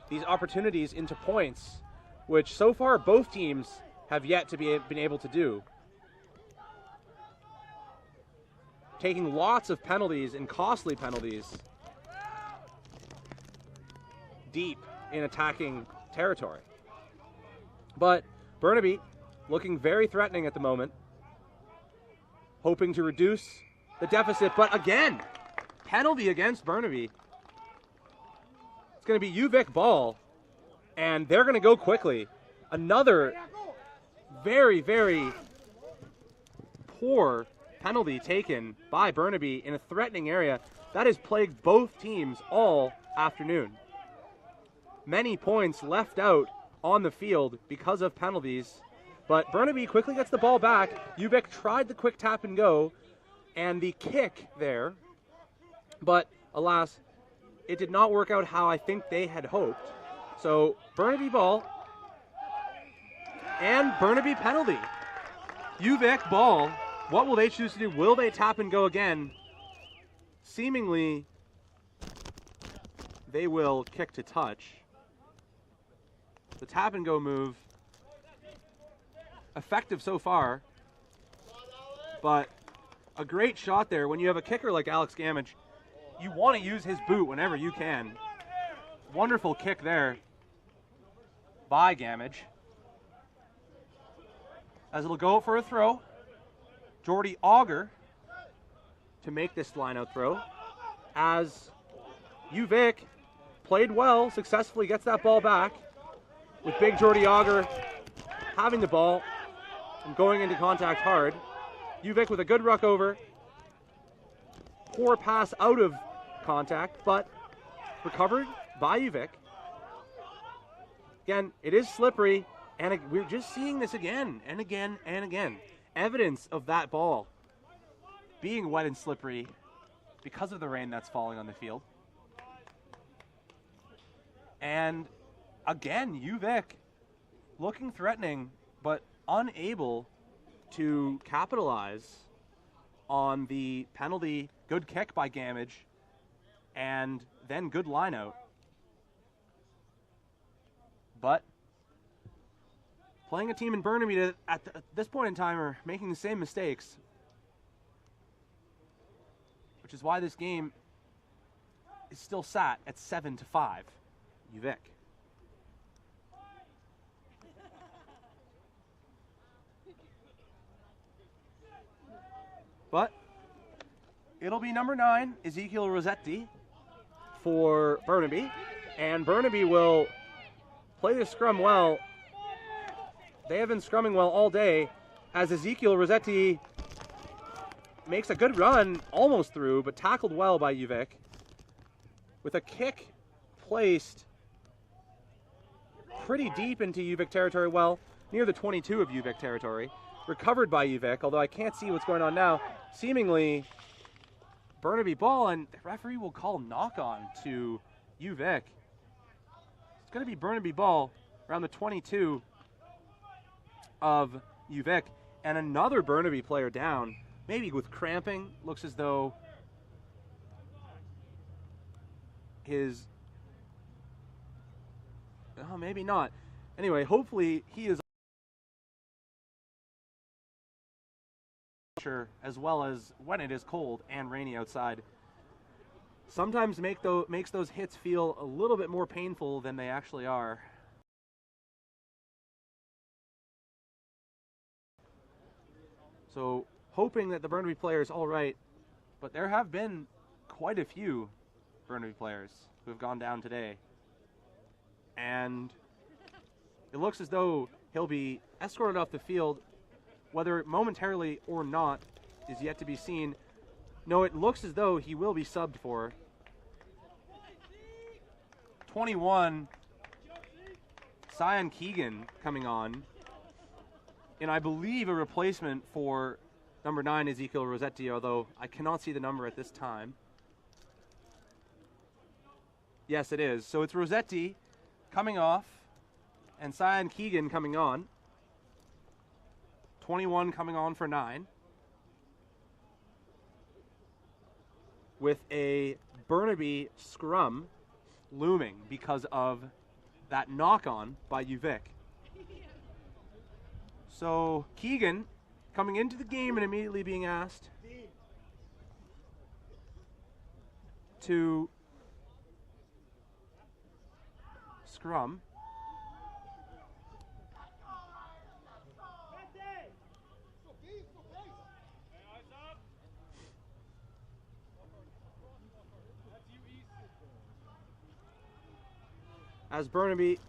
these opportunities into points, which so far both teams have yet to been able to do. Taking lots of penalties and costly penalties deep in attacking territory. But Burnaby looking very threatening at the moment, hoping to reduce the deficit, but again, penalty against Burnaby. It's going to be UVic ball, and they're going to go quickly. Another very, very poor penalty taken by Burnaby in a threatening area. That has plagued both teams all afternoon. Many points left out on the field because of penalties, but Burnaby quickly gets the ball back. UVic tried the quick tap and go and the kick there, but alas, it did not work out how I think they had hoped. So Burnaby ball and Burnaby penalty. UVic ball. What will they choose to do? Will they tap and go again? Seemingly, they will kick to touch. The tap and go move, effective so far, but a great shot there. When you have a kicker like Alex Gamage, you want to use his boot whenever you can. Wonderful kick there by Gamage. As it'll go for a throw. Jordy Auger to make this line-out throw, as UVic played well, successfully gets that ball back, with big Jordy Auger having the ball and going into contact hard. UVic with a good ruck over, poor pass out of contact, but recovered by UVic. Again, it is slippery, and we're just seeing this again and again and again. Evidence of that ball being wet and slippery because of the rain that's falling on the field. And again, UVic looking threatening, but unable to capitalize on the penalty. Good kick by Gamage, and then good line out. But playing a team in Burnaby that at this point in time are making the same mistakes. which is why this game is still sat at 7-5, UVic. But it'll be number 9, Ezekiel Rossetti, for Burnaby. And Burnaby will play the scrum well. They have been scrumming well all day as Ezekiel Rossetti makes a good run, almost through, but tackled well by UVic. With a kick placed pretty deep into UVic territory, well, near the 22 of UVic territory. Recovered by UVic, although I can't see what's going on now. Seemingly Burnaby ball, and the referee will call knock-on to UVic. It's going to be Burnaby ball around the 22 of UVic, and another Burnaby player down, maybe with cramping. Looks as though his... Oh, maybe not. Anyway, hopefully he is as well as when it is cold and rainy outside. Sometimes makes those hits feel a little bit more painful than they actually are. So hoping that the Burnaby player is all right, but there have been quite a few Burnaby players who have gone down today. And it looks as though he'll be escorted off the field, whether momentarily or not is yet to be seen. No, it looks as though he will be subbed for. 21, Cyan Keegan coming on. And I believe a replacement for number 9, Ezekiel Rossetti, although I cannot see the number at this time. Yes, it is. So it's Rossetti coming off and Cyan Keegan coming on. 21 coming on for 9. With a Burnaby scrum looming because of that knock-on by UVic. So Keegan coming into the game and immediately being asked to scrum. As Burnaby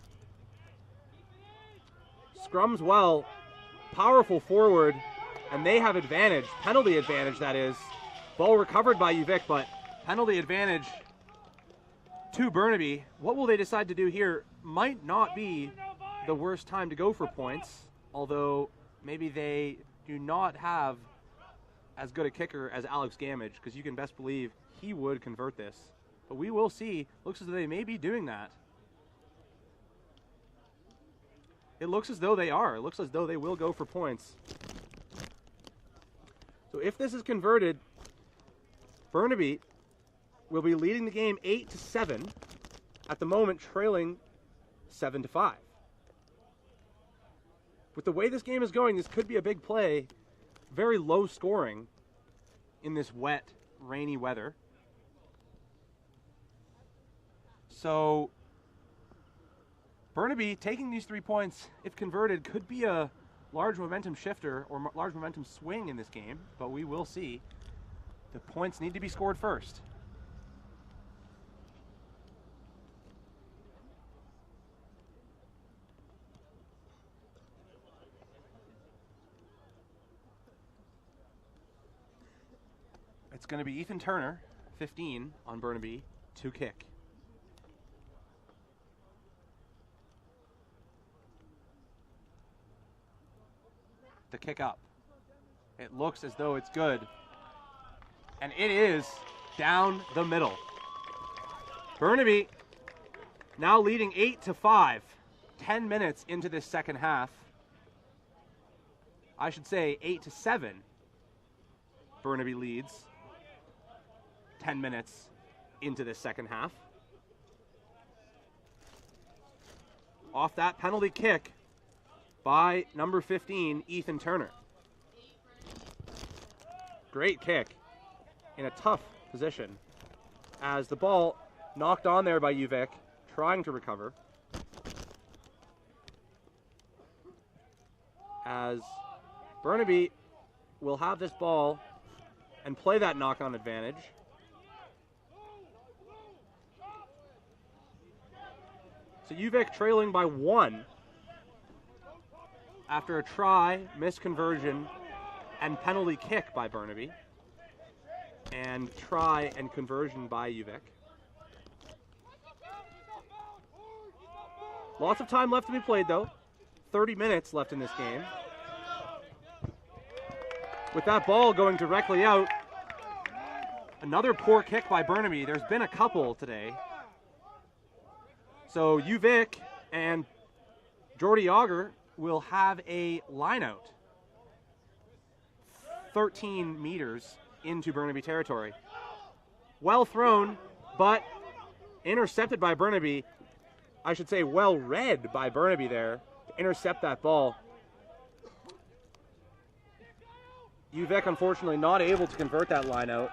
scrums well, powerful forward, and they have advantage, penalty advantage that is. Ball recovered by UVic, but penalty advantage to Burnaby. What will they decide to do here? Might not be the worst time to go for points, although maybe they do not have as good a kicker as Alex Gamage, because you can best believe he would convert this. But we will see. Looks as though they may be doing that. It looks as though they are. It looks as though they will go for points. So if this is converted, Burnaby will be leading the game 8-7. At the moment, trailing 7-5. With the way this game is going, this could be a big play. Very low scoring in this wet, rainy weather. So Burnaby taking these 3 points, if converted, could be a large momentum shifter or large momentum swing in this game, but we will see. The points need to be scored first. It's going to be Ethan Turner, 15 on Burnaby, to kick. The kick up. It looks as though it's good. And it is down the middle. Burnaby now leading 8-5. 10 minutes into this second half. I should say 8-7. Burnaby leads 10 minutes into this second half. Off that penalty kick by number 15, Ethan Turner. Great kick in a tough position as the ball knocked on there by UVic, trying to recover. As Burnaby will have this ball and play that knock-on advantage. So UVic trailing by 1 after a try, misconversion, and penalty kick by Burnaby. And try and conversion by UVic. Lots of time left to be played though. 30 minutes left in this game. With that ball going directly out. Another poor kick by Burnaby. There's been a couple today. So UVic and Jordy Auger will have a line out. 13 meters into Burnaby territory. Well thrown, but intercepted by Burnaby. I should say well read by Burnaby there to intercept that ball. UVic unfortunately not able to convert that line out.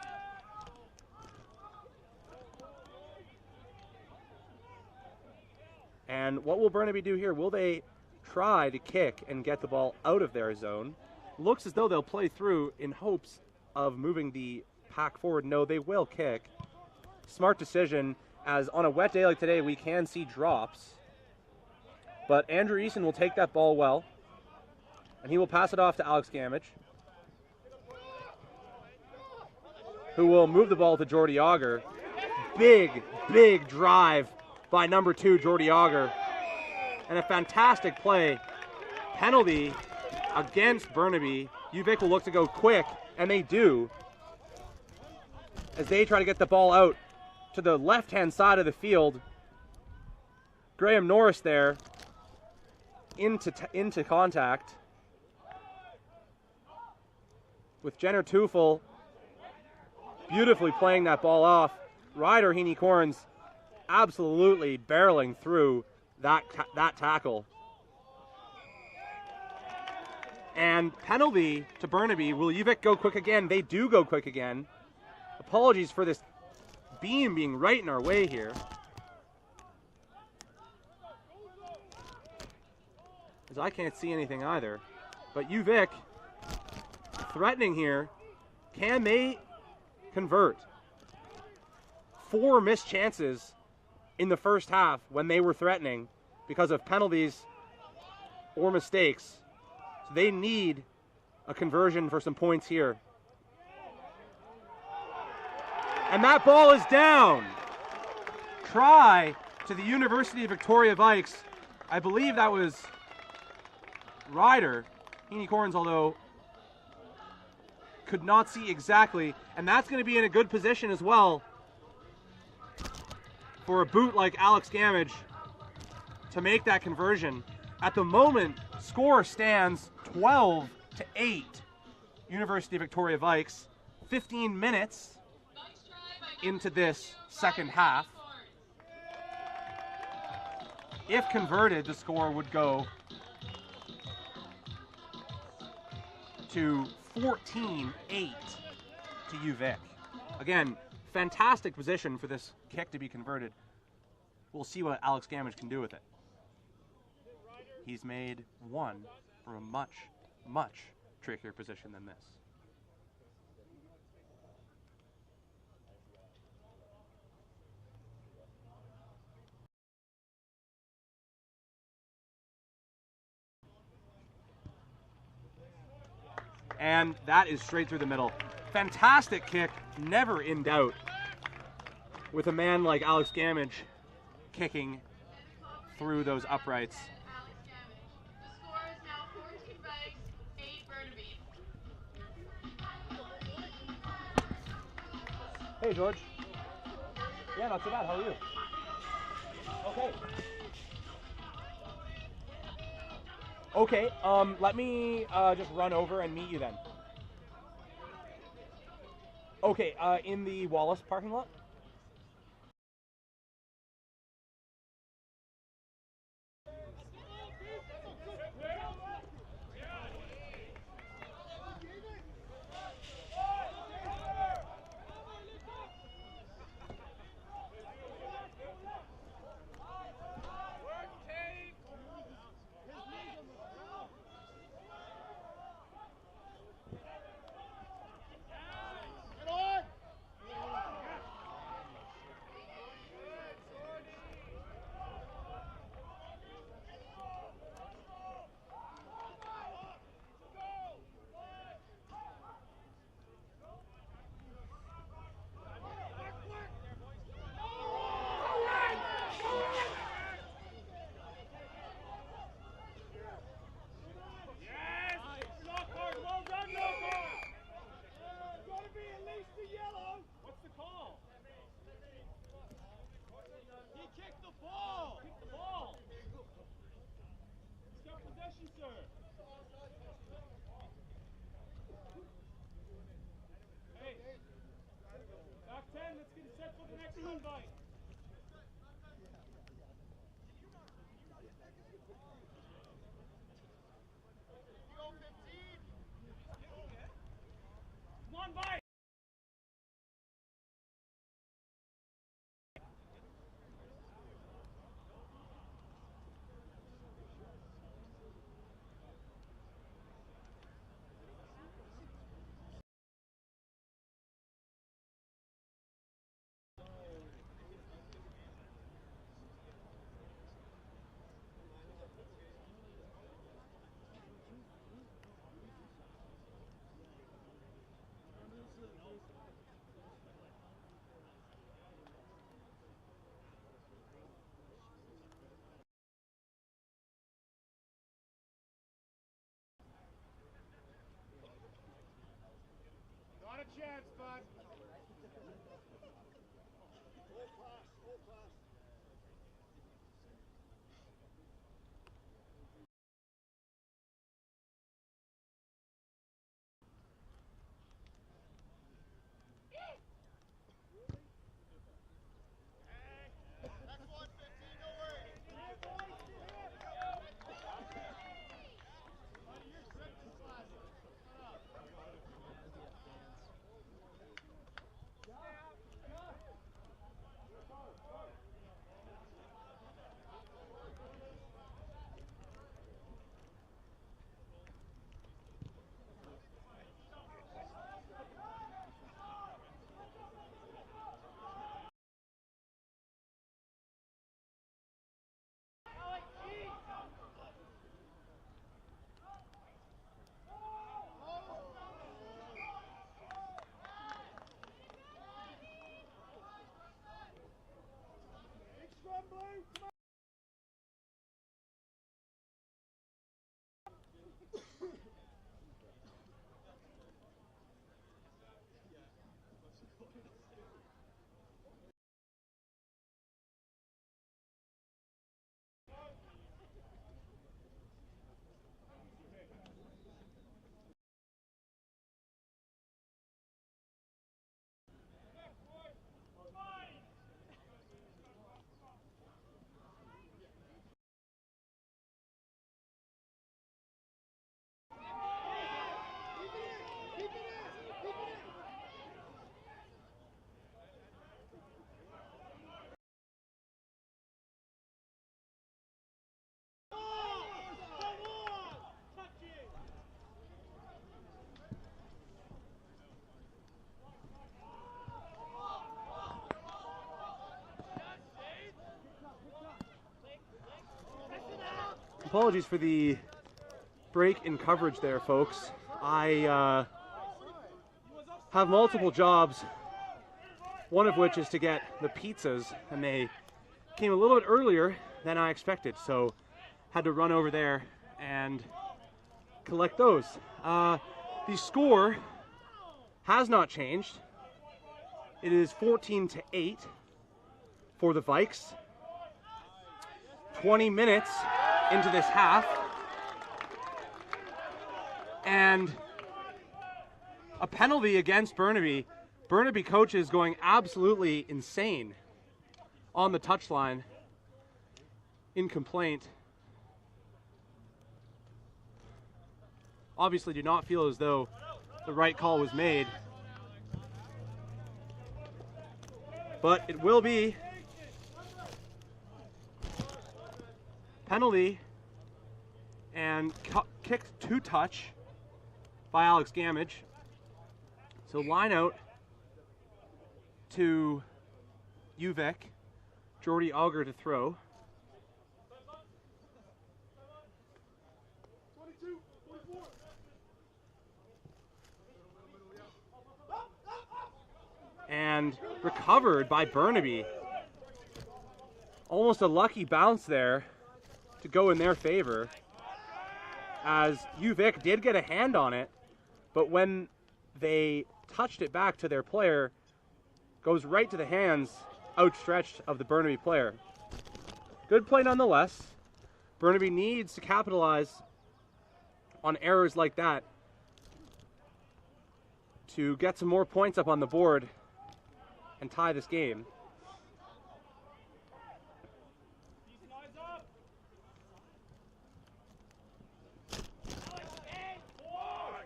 And what will Burnaby do here? Will they try to kick and get the ball out of their zone? Looks as though they'll play through in hopes of moving the pack forward. No, they will kick. Smart decision, as on a wet day like today, we can see drops. But Andrew Easton will take that ball well, and he will pass it off to Alex Gamage, who will move the ball to Jordy Auger. Big, big drive by number 2, Jordy Auger. And a fantastic play. Penalty against Burnaby. UVic will look to go quick, and they do, as they try to get the ball out to the left-hand side of the field. Graham Norris there into contact with Jenner Tufel beautifully playing that ball off. Ryder Heaney Corns absolutely barreling through that tackle. And penalty to Burnaby. Will UVic go quick again? They do go quick again. Apologies for this beam being right in our way here. As I can't see anything either. But UVic threatening here. Can they convert? 4 missed chances in the first half when they were threatening because of penalties or mistakes. So they need a conversion for some points here. And that ball is down. Try to the University of Victoria Vikes. I believe that was Ryder Heaney Corns, although could not see exactly. And that's going to be in a good position as well for a boot like Alex Gamage to make that conversion. At the moment, score stands 12-8. University of Victoria Vikes. 15 minutes into this second half. If converted, the score would go to 14-8 to UVic. Again, fantastic position for this kick to be converted. We'll see what Alex Gamage can do with it. He's made one from a much, much trickier position than this. And that is straight through the middle. Fantastic kick, never in doubt, with a man like Alex Gamage kicking through those uprights. The score is now 14 Vikes, 8 Burnaby. Hey, George. Yeah, not too bad. How are you? Okay. Okay, let me just run over and meet you then. Okay, in the Wallace parking lot? Not a chance, bud. Full pass, full pass. Next one, 15, no worries. Buddy, you're strict this class. Shut up. Apologies for the break in coverage there, folks. I have multiple jobs, one of which is to get the pizzas, and they came a little bit earlier than I expected, so had to run over there and collect those. The score has not changed. It is 14-8 for the Vikes. 20 minutes into this half, and a penalty against Burnaby. Burnaby coaches going absolutely insane on the touchline in complaint. Obviously do not feel as though the right call was made, but it will be penalty and kicked to touch by Alex Gamage. So line out to Uvik, Jordy Auger to throw. And recovered by Burnaby. Almost a lucky bounce there to go in their favor, as Uvik did get a hand on it, but when they touched it back to their player, goes right to the hands outstretched of the Burnaby player. Good play nonetheless. Burnaby needs to capitalize on errors like that to get some more points up on the board and tie this game.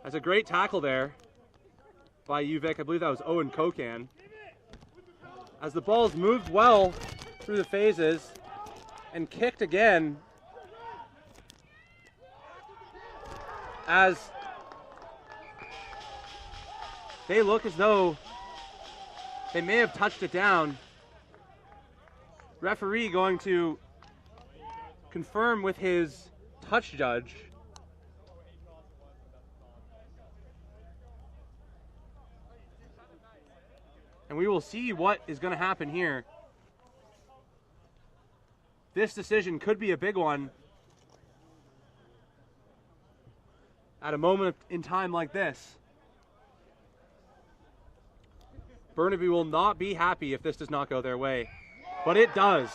That's a great tackle there by UVic. I believe that was Owen Kokan. As the ball's moved well through the phases and kicked again, as they look as though they may have touched it down. Referee going to confirm with his touch judge. And we will see what is going to happen here. This decision could be a big one at a moment in time like this. Burnaby will not be happy if this does not go their way, but it does.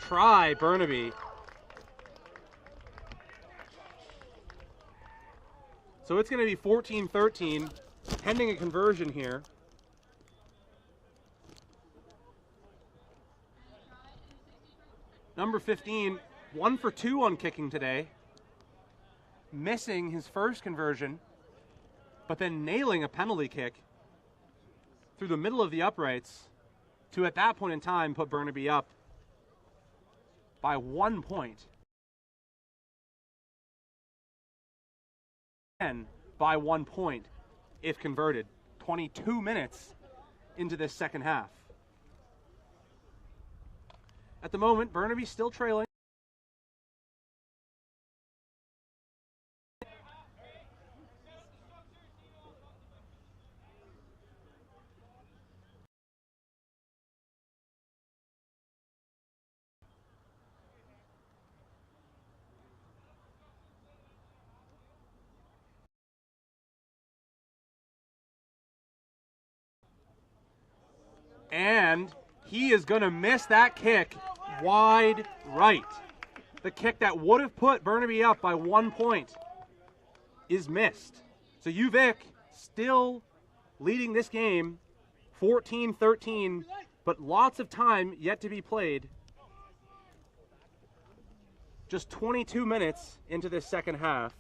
Try Burnaby. So it's going to be 14-13, pending a conversion here. Number 15, 1 for 2 on kicking today, missing his first conversion, but then nailing a penalty kick through the middle of the uprights to, at that point in time, put Burnaby up by 1 point. And by 1 point if converted. 22 minutes into this second half. At the moment, Burnaby still trailing. And he is going to miss that kick wide right. The kick that would have put Burnaby up by 1 point is missed. So UVic still leading this game 14-13, but lots of time yet to be played. Just 22 minutes into this second half,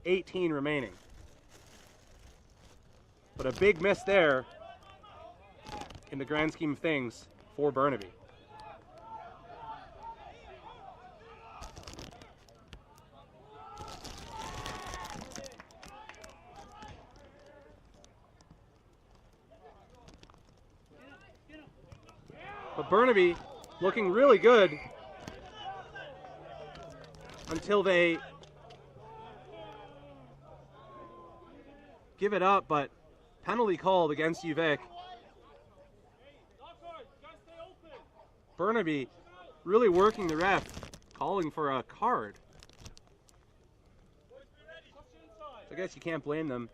18 remaining. But a big miss there in the grand scheme of things for Burnaby. But Burnaby looking really good until they give it up, but penalty called against UVic. Burnaby really working the ref, calling for a card. I guess you can't blame them,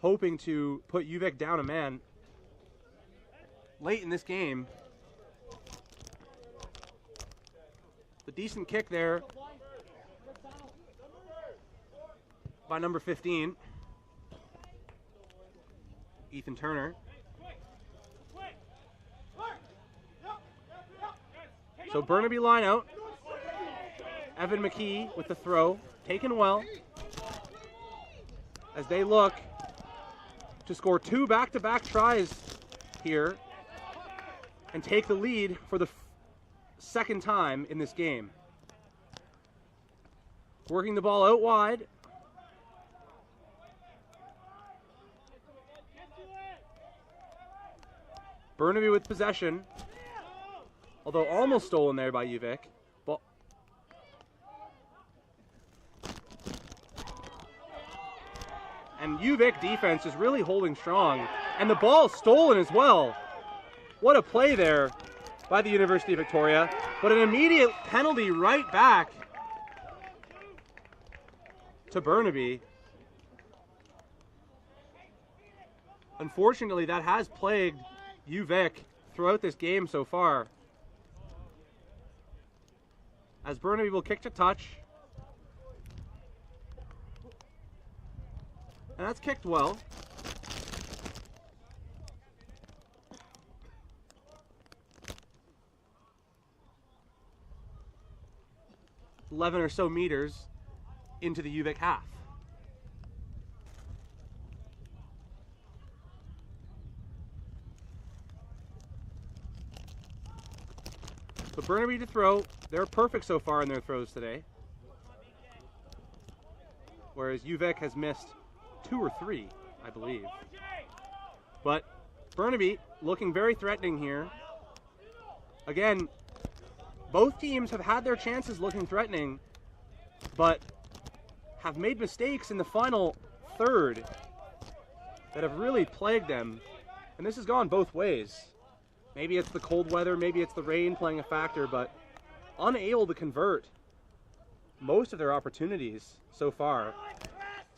hoping to put UVic down a man late in this game. The decent kick there by number 15, Ethan Turner. So Burnaby line out. Evan McKee with the throw, taken well, as they look to score 2 back-to-back tries here and take the lead for the second time in this game. Working the ball out wide. Burnaby with possession, although almost stolen there by UVic. Ball. And UVic defense is really holding strong. And the ball stolen as well. What a play there by the University of Victoria. But an immediate penalty right back to Burnaby. Unfortunately, that has plagued UVic throughout this game so far. As Burnaby will kick to touch. And that's kicked well. .11 or so meters into the UVic half. But Burnaby to throw. They're perfect so far in their throws today. Whereas UVic has missed 2 or 3, I believe. But Burnaby looking very threatening here. Again, both teams have had their chances looking threatening, but have made mistakes in the final third that have really plagued them. And this has gone both ways. Maybe it's the cold weather, maybe it's the rain playing a factor, but unable to convert most of their opportunities so far,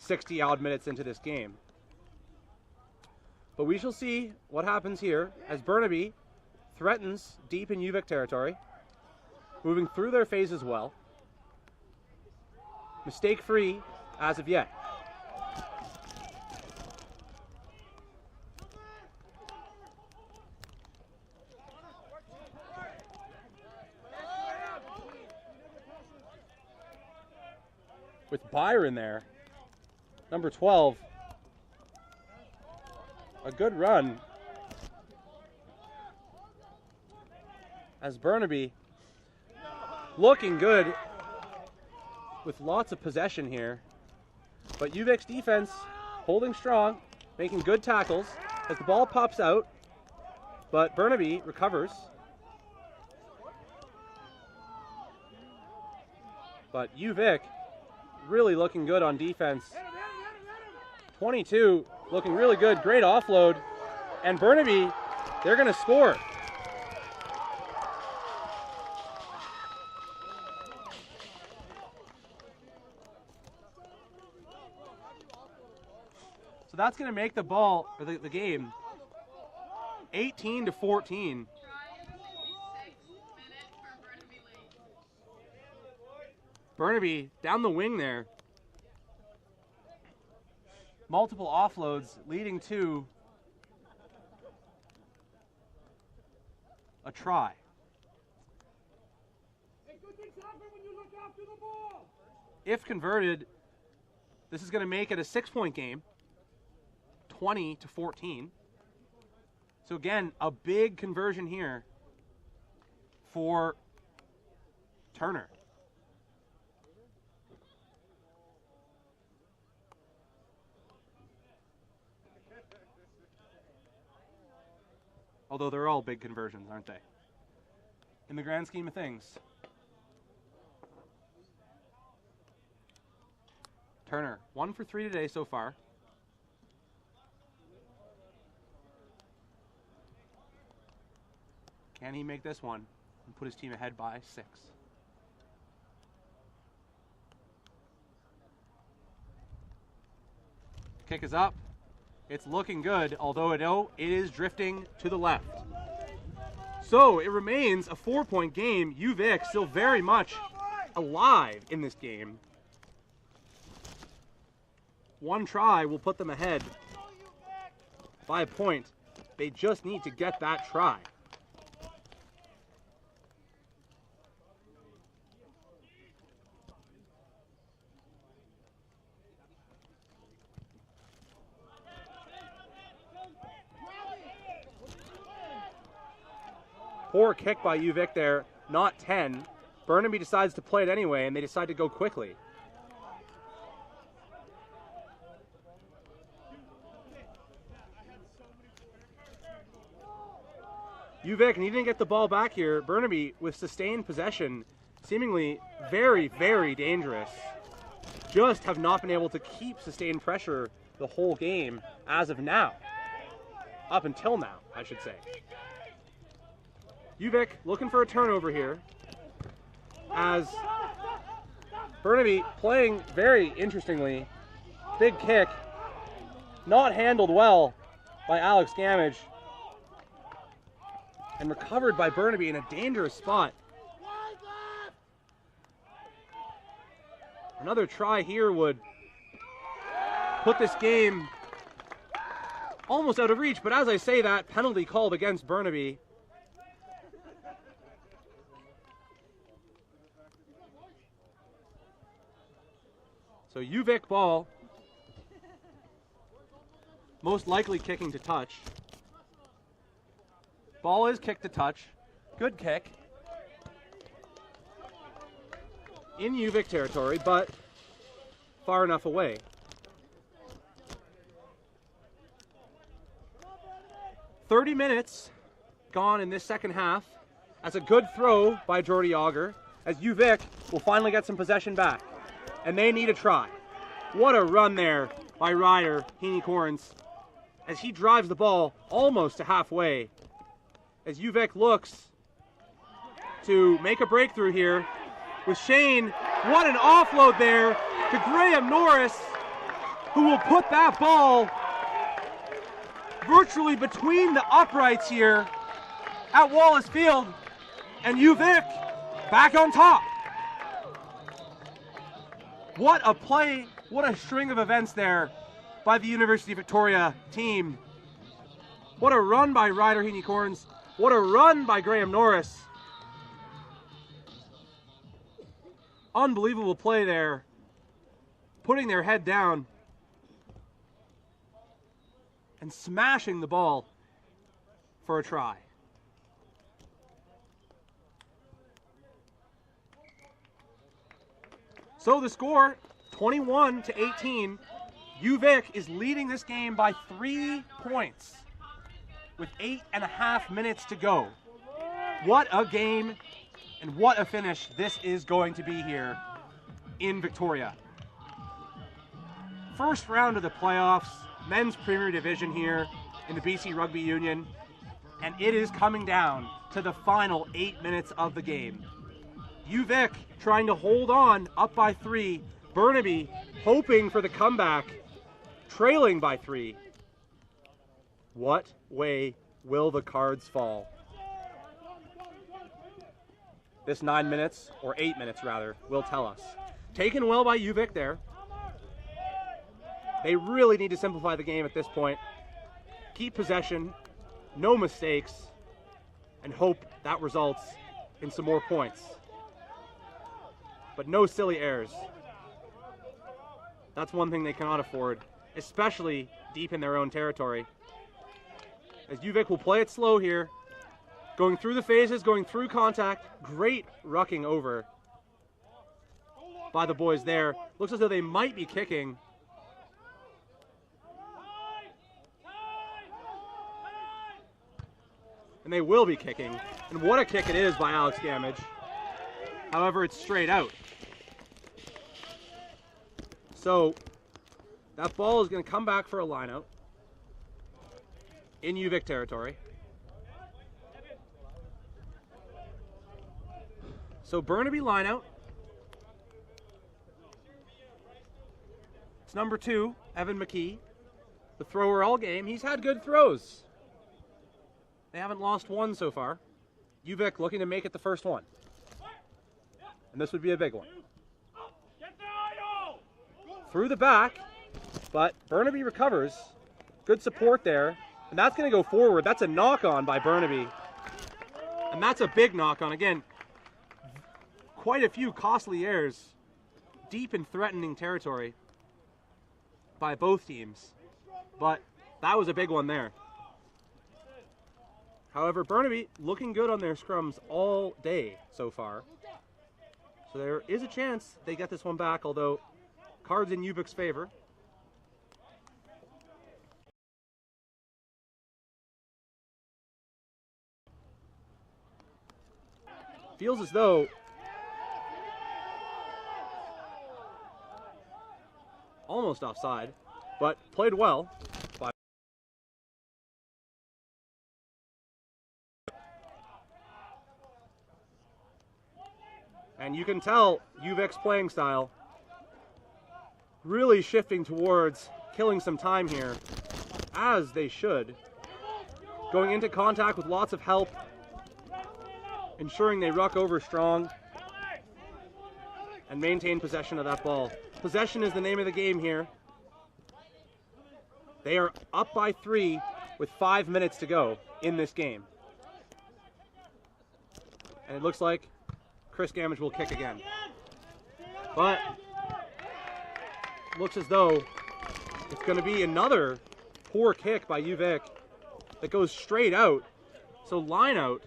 60-odd minutes into this game. But we shall see what happens here as Burnaby threatens deep in UVic territory, moving through their phase as well. Mistake-free as of yet. With Byron there, number 12, a good run as Burnaby looking good with lots of possession here, but UVic's defense holding strong, making good tackles as the ball pops out, but Burnaby recovers. But UVic really looking good on defense. 22 looking really good, great offload, and Burnaby, they're going to score. So that's going to make the ball, or the game, 18-14. Try in the 66th minute for Burnaby Lake. Burnaby down the wing there. Multiple offloads leading to a try. If converted, this is going to make it a 6-point game, 20-14. So again, a big conversion here for Turner. Although they're all big conversions, aren't they? In the grand scheme of things. Turner, 1 for 3 today so far. Can he make this one and put his team ahead by 6? Kick is up. It's looking good, although it is drifting to the left. So it remains a 4-point game. UVic still very much alive in this game. One try will put them ahead by a point. They just need to get that try. Poor kick by UVic there, not 10. Burnaby decides to play it anyway, and they decide to go quickly. UVic needing to get the ball back here. Burnaby with sustained possession, seemingly very, very dangerous. Just have not been able to keep sustained pressure the whole game as of now. Up until now, I should say. UVic looking for a turnover here as Burnaby playing very interestingly. Big kick, not handled well by Alex Gamage, and recovered by Burnaby in a dangerous spot. Another try here would put this game almost out of reach, but as I say that, penalty called against Burnaby. So UVic ball, most likely kicking to touch. Ball is kicked to touch. Good kick. in UVic territory, but far enough away. "30 minutes gone in this second half. That's a good throw by Jordy Auger, as UVic will finally get some possession back. And they need a try. What a run there by Ryder Heaney-Corns, as he drives the ball almost to halfway. As UVic looks to make a breakthrough here with Shane. What an offload there to Graham Norris, who will put that ball virtually between the uprights here at Wallace Field, and UVic back on top. What a play, what a string of events there by the University of Victoria team. What a run by Ryder Heaney-Corns. What a run by Graham Norris. Unbelievable play there, putting their head down and smashing the ball for a try. So the score, 21-18. UVic is leading this game by 3 points with 8.5 minutes to go. What a game and what a finish this is going to be here in Victoria. First round of the playoffs, men's Premier Division here in the BC Rugby Union, and it is coming down to the final 8 minutes of the game. UVic trying to hold on, up by 3. Burnaby hoping for the comeback, trailing by 3. What way will the cards fall? This 9 minutes, or 8 minutes rather, will tell us. Taken well by UVic there. They really need to simplify the game at this point. Keep possession, no mistakes, and hope that results in some more points. But no silly errors. That's one thing they cannot afford, especially deep in their own territory. As UVic will play it slow here, going through the phases, going through contact. Great rucking over by the boys there. Looks as though they might be kicking. And they will be kicking. And what a kick it is by Alex Gamage. However, it's straight out. So that ball is going to come back for a line-out in UVic territory. So Burnaby line-out. It's number 2, Evan McKee, the thrower all game. He's had good throws. They haven't lost one so far. UVic looking to make it the first one. And this would be a big one. Through the back, but Burnaby recovers. Good support there. And that's going to go forward. That's a knock-on by Burnaby. And that's a big knock-on. Again, quite a few costly errors deep in threatening territory by both teams. But that was a big one there. However, Burnaby looking good on their scrums all day so far. So there is a chance they get this one back, although cards in UVic's favor. Feels as though almost offside, but played well. And you can tell UVic's playing style really shifting towards killing some time here, as they should. Going into contact with lots of help, ensuring they ruck over strong and maintain possession of that ball. Possession is the name of the game here. They are up by 3 with 5 minutes to go in this game. And it looks like Chris Gamage will kick again. But looks as though it's going to be another poor kick by UVic that goes straight out. So line out.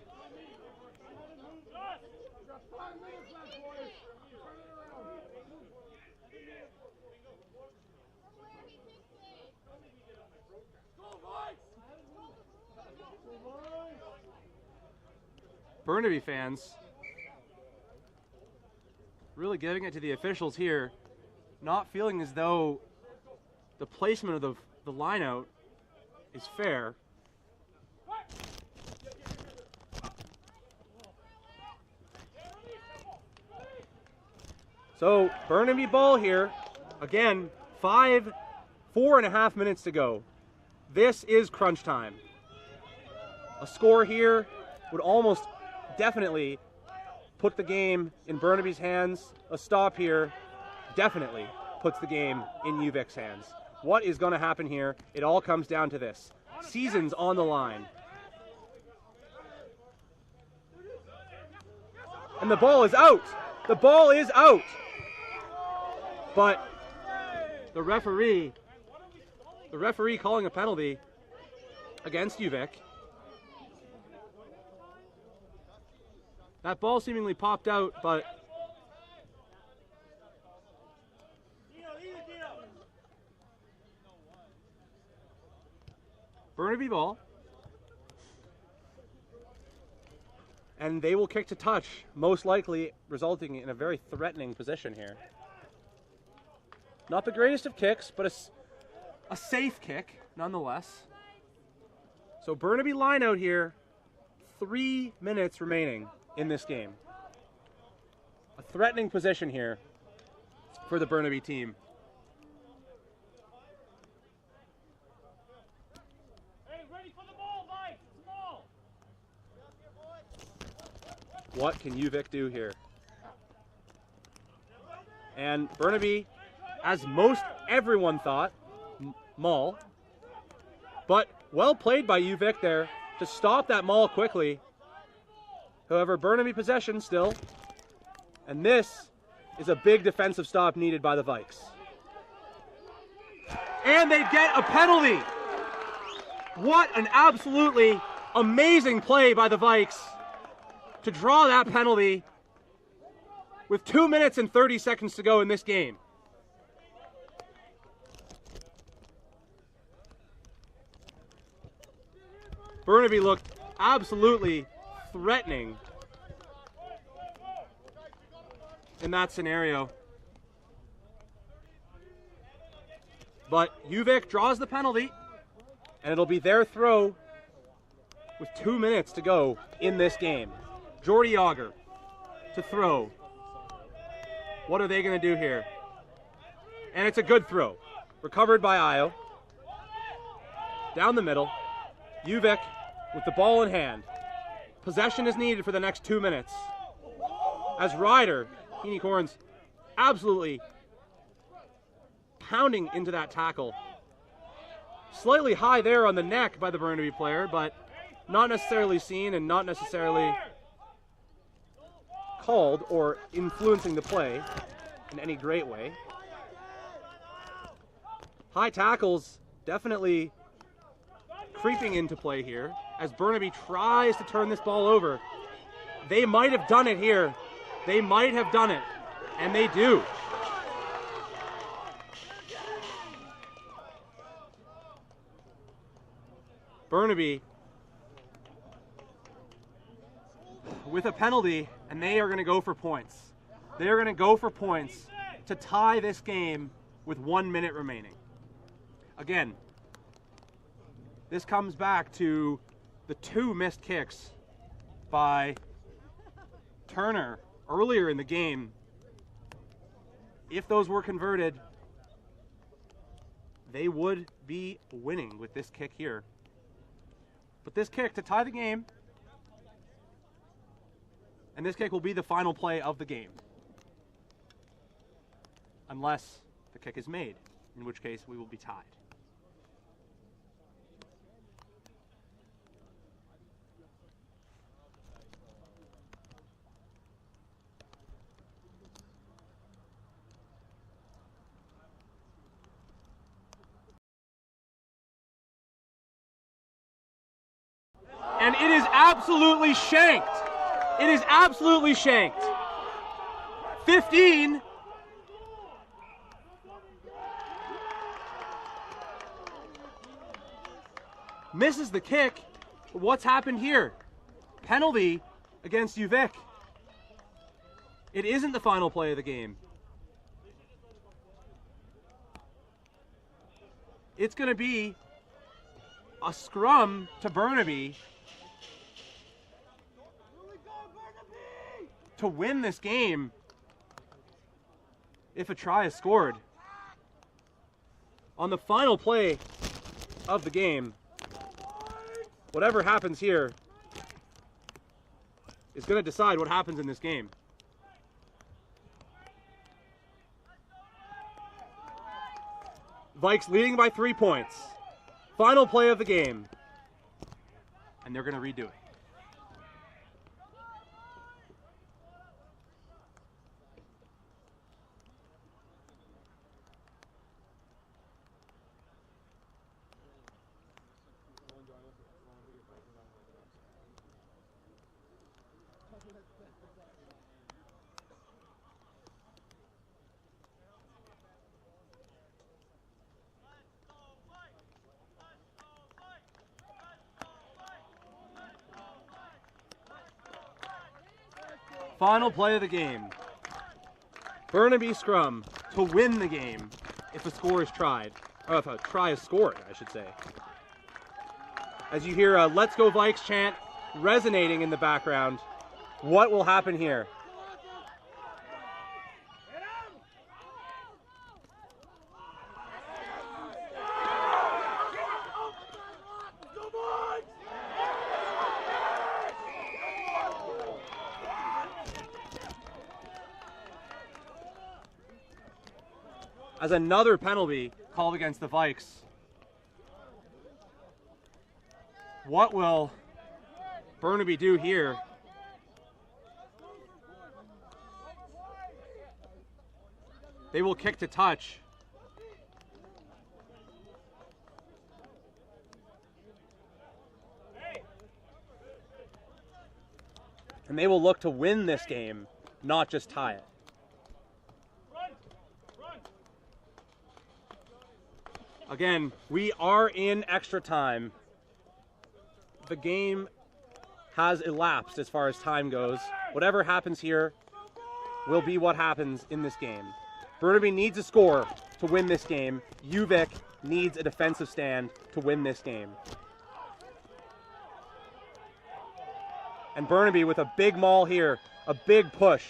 Burnaby fans really giving it to the officials here, not feeling as though the placement of the line out is fair. So Burnaby ball here. Again, 4.5 minutes to go. This is crunch time. A score here would almost definitely put the game in Burnaby's hands. A stop here definitely puts the game in UVic's hands. What is going to happen here? It all comes down to this. Season's on the line. And the ball is out. The ball is out. But the referee calling a penalty against UVic. That ball seemingly popped out, but Burnaby ball. And they will kick to touch, most likely resulting in a very threatening position here. Not the greatest of kicks, but a safe kick nonetheless. So Burnaby line out here, 3 minutes remaining in this game. A threatening position here for the Burnaby team. Hey, ready for the ball, Vikes. It's the ball. What can UVic do here? And Burnaby, as most everyone thought, maul. But well played by UVic there to stop that maul quickly. However, Burnaby possession still. And this is a big defensive stop needed by the Vikes. And they get a penalty. What an absolutely amazing play by the Vikes to draw that penalty with 2 minutes and 30 seconds to go in this game. Burnaby looked absolutely threatening in that scenario. But UVic draws the penalty, and it'll be their throw with 2 minutes to go in this game. Jordy Auger to throw. What are they going to do here? And it's a good throw. Recovered by Io. Down the middle. UVic with the ball in hand. Possession is needed for the next 2 minutes. As Ryder, Heaney Corns, absolutely pounding into that tackle. Slightly high there on the neck by the Burnaby player, but not necessarily seen and not necessarily called or influencing the play in any great way. High tackles definitely creeping into play here as Burnaby tries to turn this ball over. They might have done it here. They might have done it, and they do. Burnaby with a penalty, and they are going to go for points. They are going to go for points to tie this game with 1 minute remaining. Again, this comes back to the 2 missed kicks by Turner earlier in the game. If those were converted, they would be winning with this kick here. But this kick to tie the game, and this kick will be the final play of the game. Unless the kick is made, in which case we will be tied. And it is absolutely shanked. It is absolutely shanked. 15. Misses the kick. What's happened here? Penalty against UVic. It isn't the final play of the game. It's going to be a scrum to Burnaby to win this game if a try is scored. On the final play of the game, whatever happens here is going to decide what happens in this game. Vikes leading by 3 points. Final play of the game. And they're going to redo it. Final play of the game. Burnaby scrum to win the game if a score is tried. Or if a try is scored, I should say. As you hear a "Let's Go Vikes" chant resonating in the background, what will happen here? As another penalty called against the Vikes. What will Burnaby do here? They will kick to touch. And they will look to win this game, not just tie it. Again, we are in extra time. The game has elapsed as far as time goes. Whatever happens here will be what happens in this game. Burnaby needs a score to win this game. UVic needs a defensive stand to win this game. And Burnaby with a big maul here, a big push.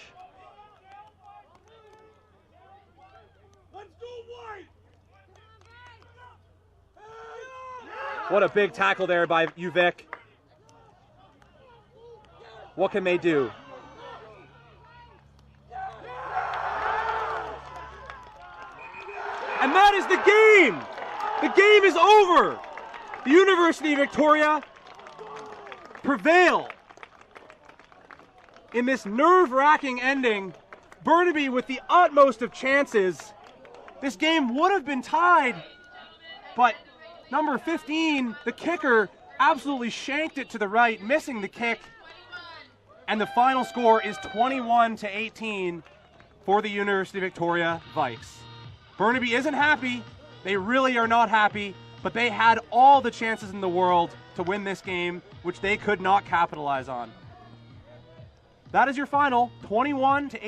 What a big tackle there by UVic. What can they do? And that is the game! The game is over! The University of Victoria prevail in this nerve-wracking ending. Burnaby with the utmost of chances. This game would have been tied, but number 15, the kicker, absolutely shanked it to the right, missing the kick. And the final score is 21-18 for the University of Victoria Vikes. Burnaby isn't happy. They really are not happy, but they had all the chances in the world to win this game, which they could not capitalize on. That is your final, 21-18.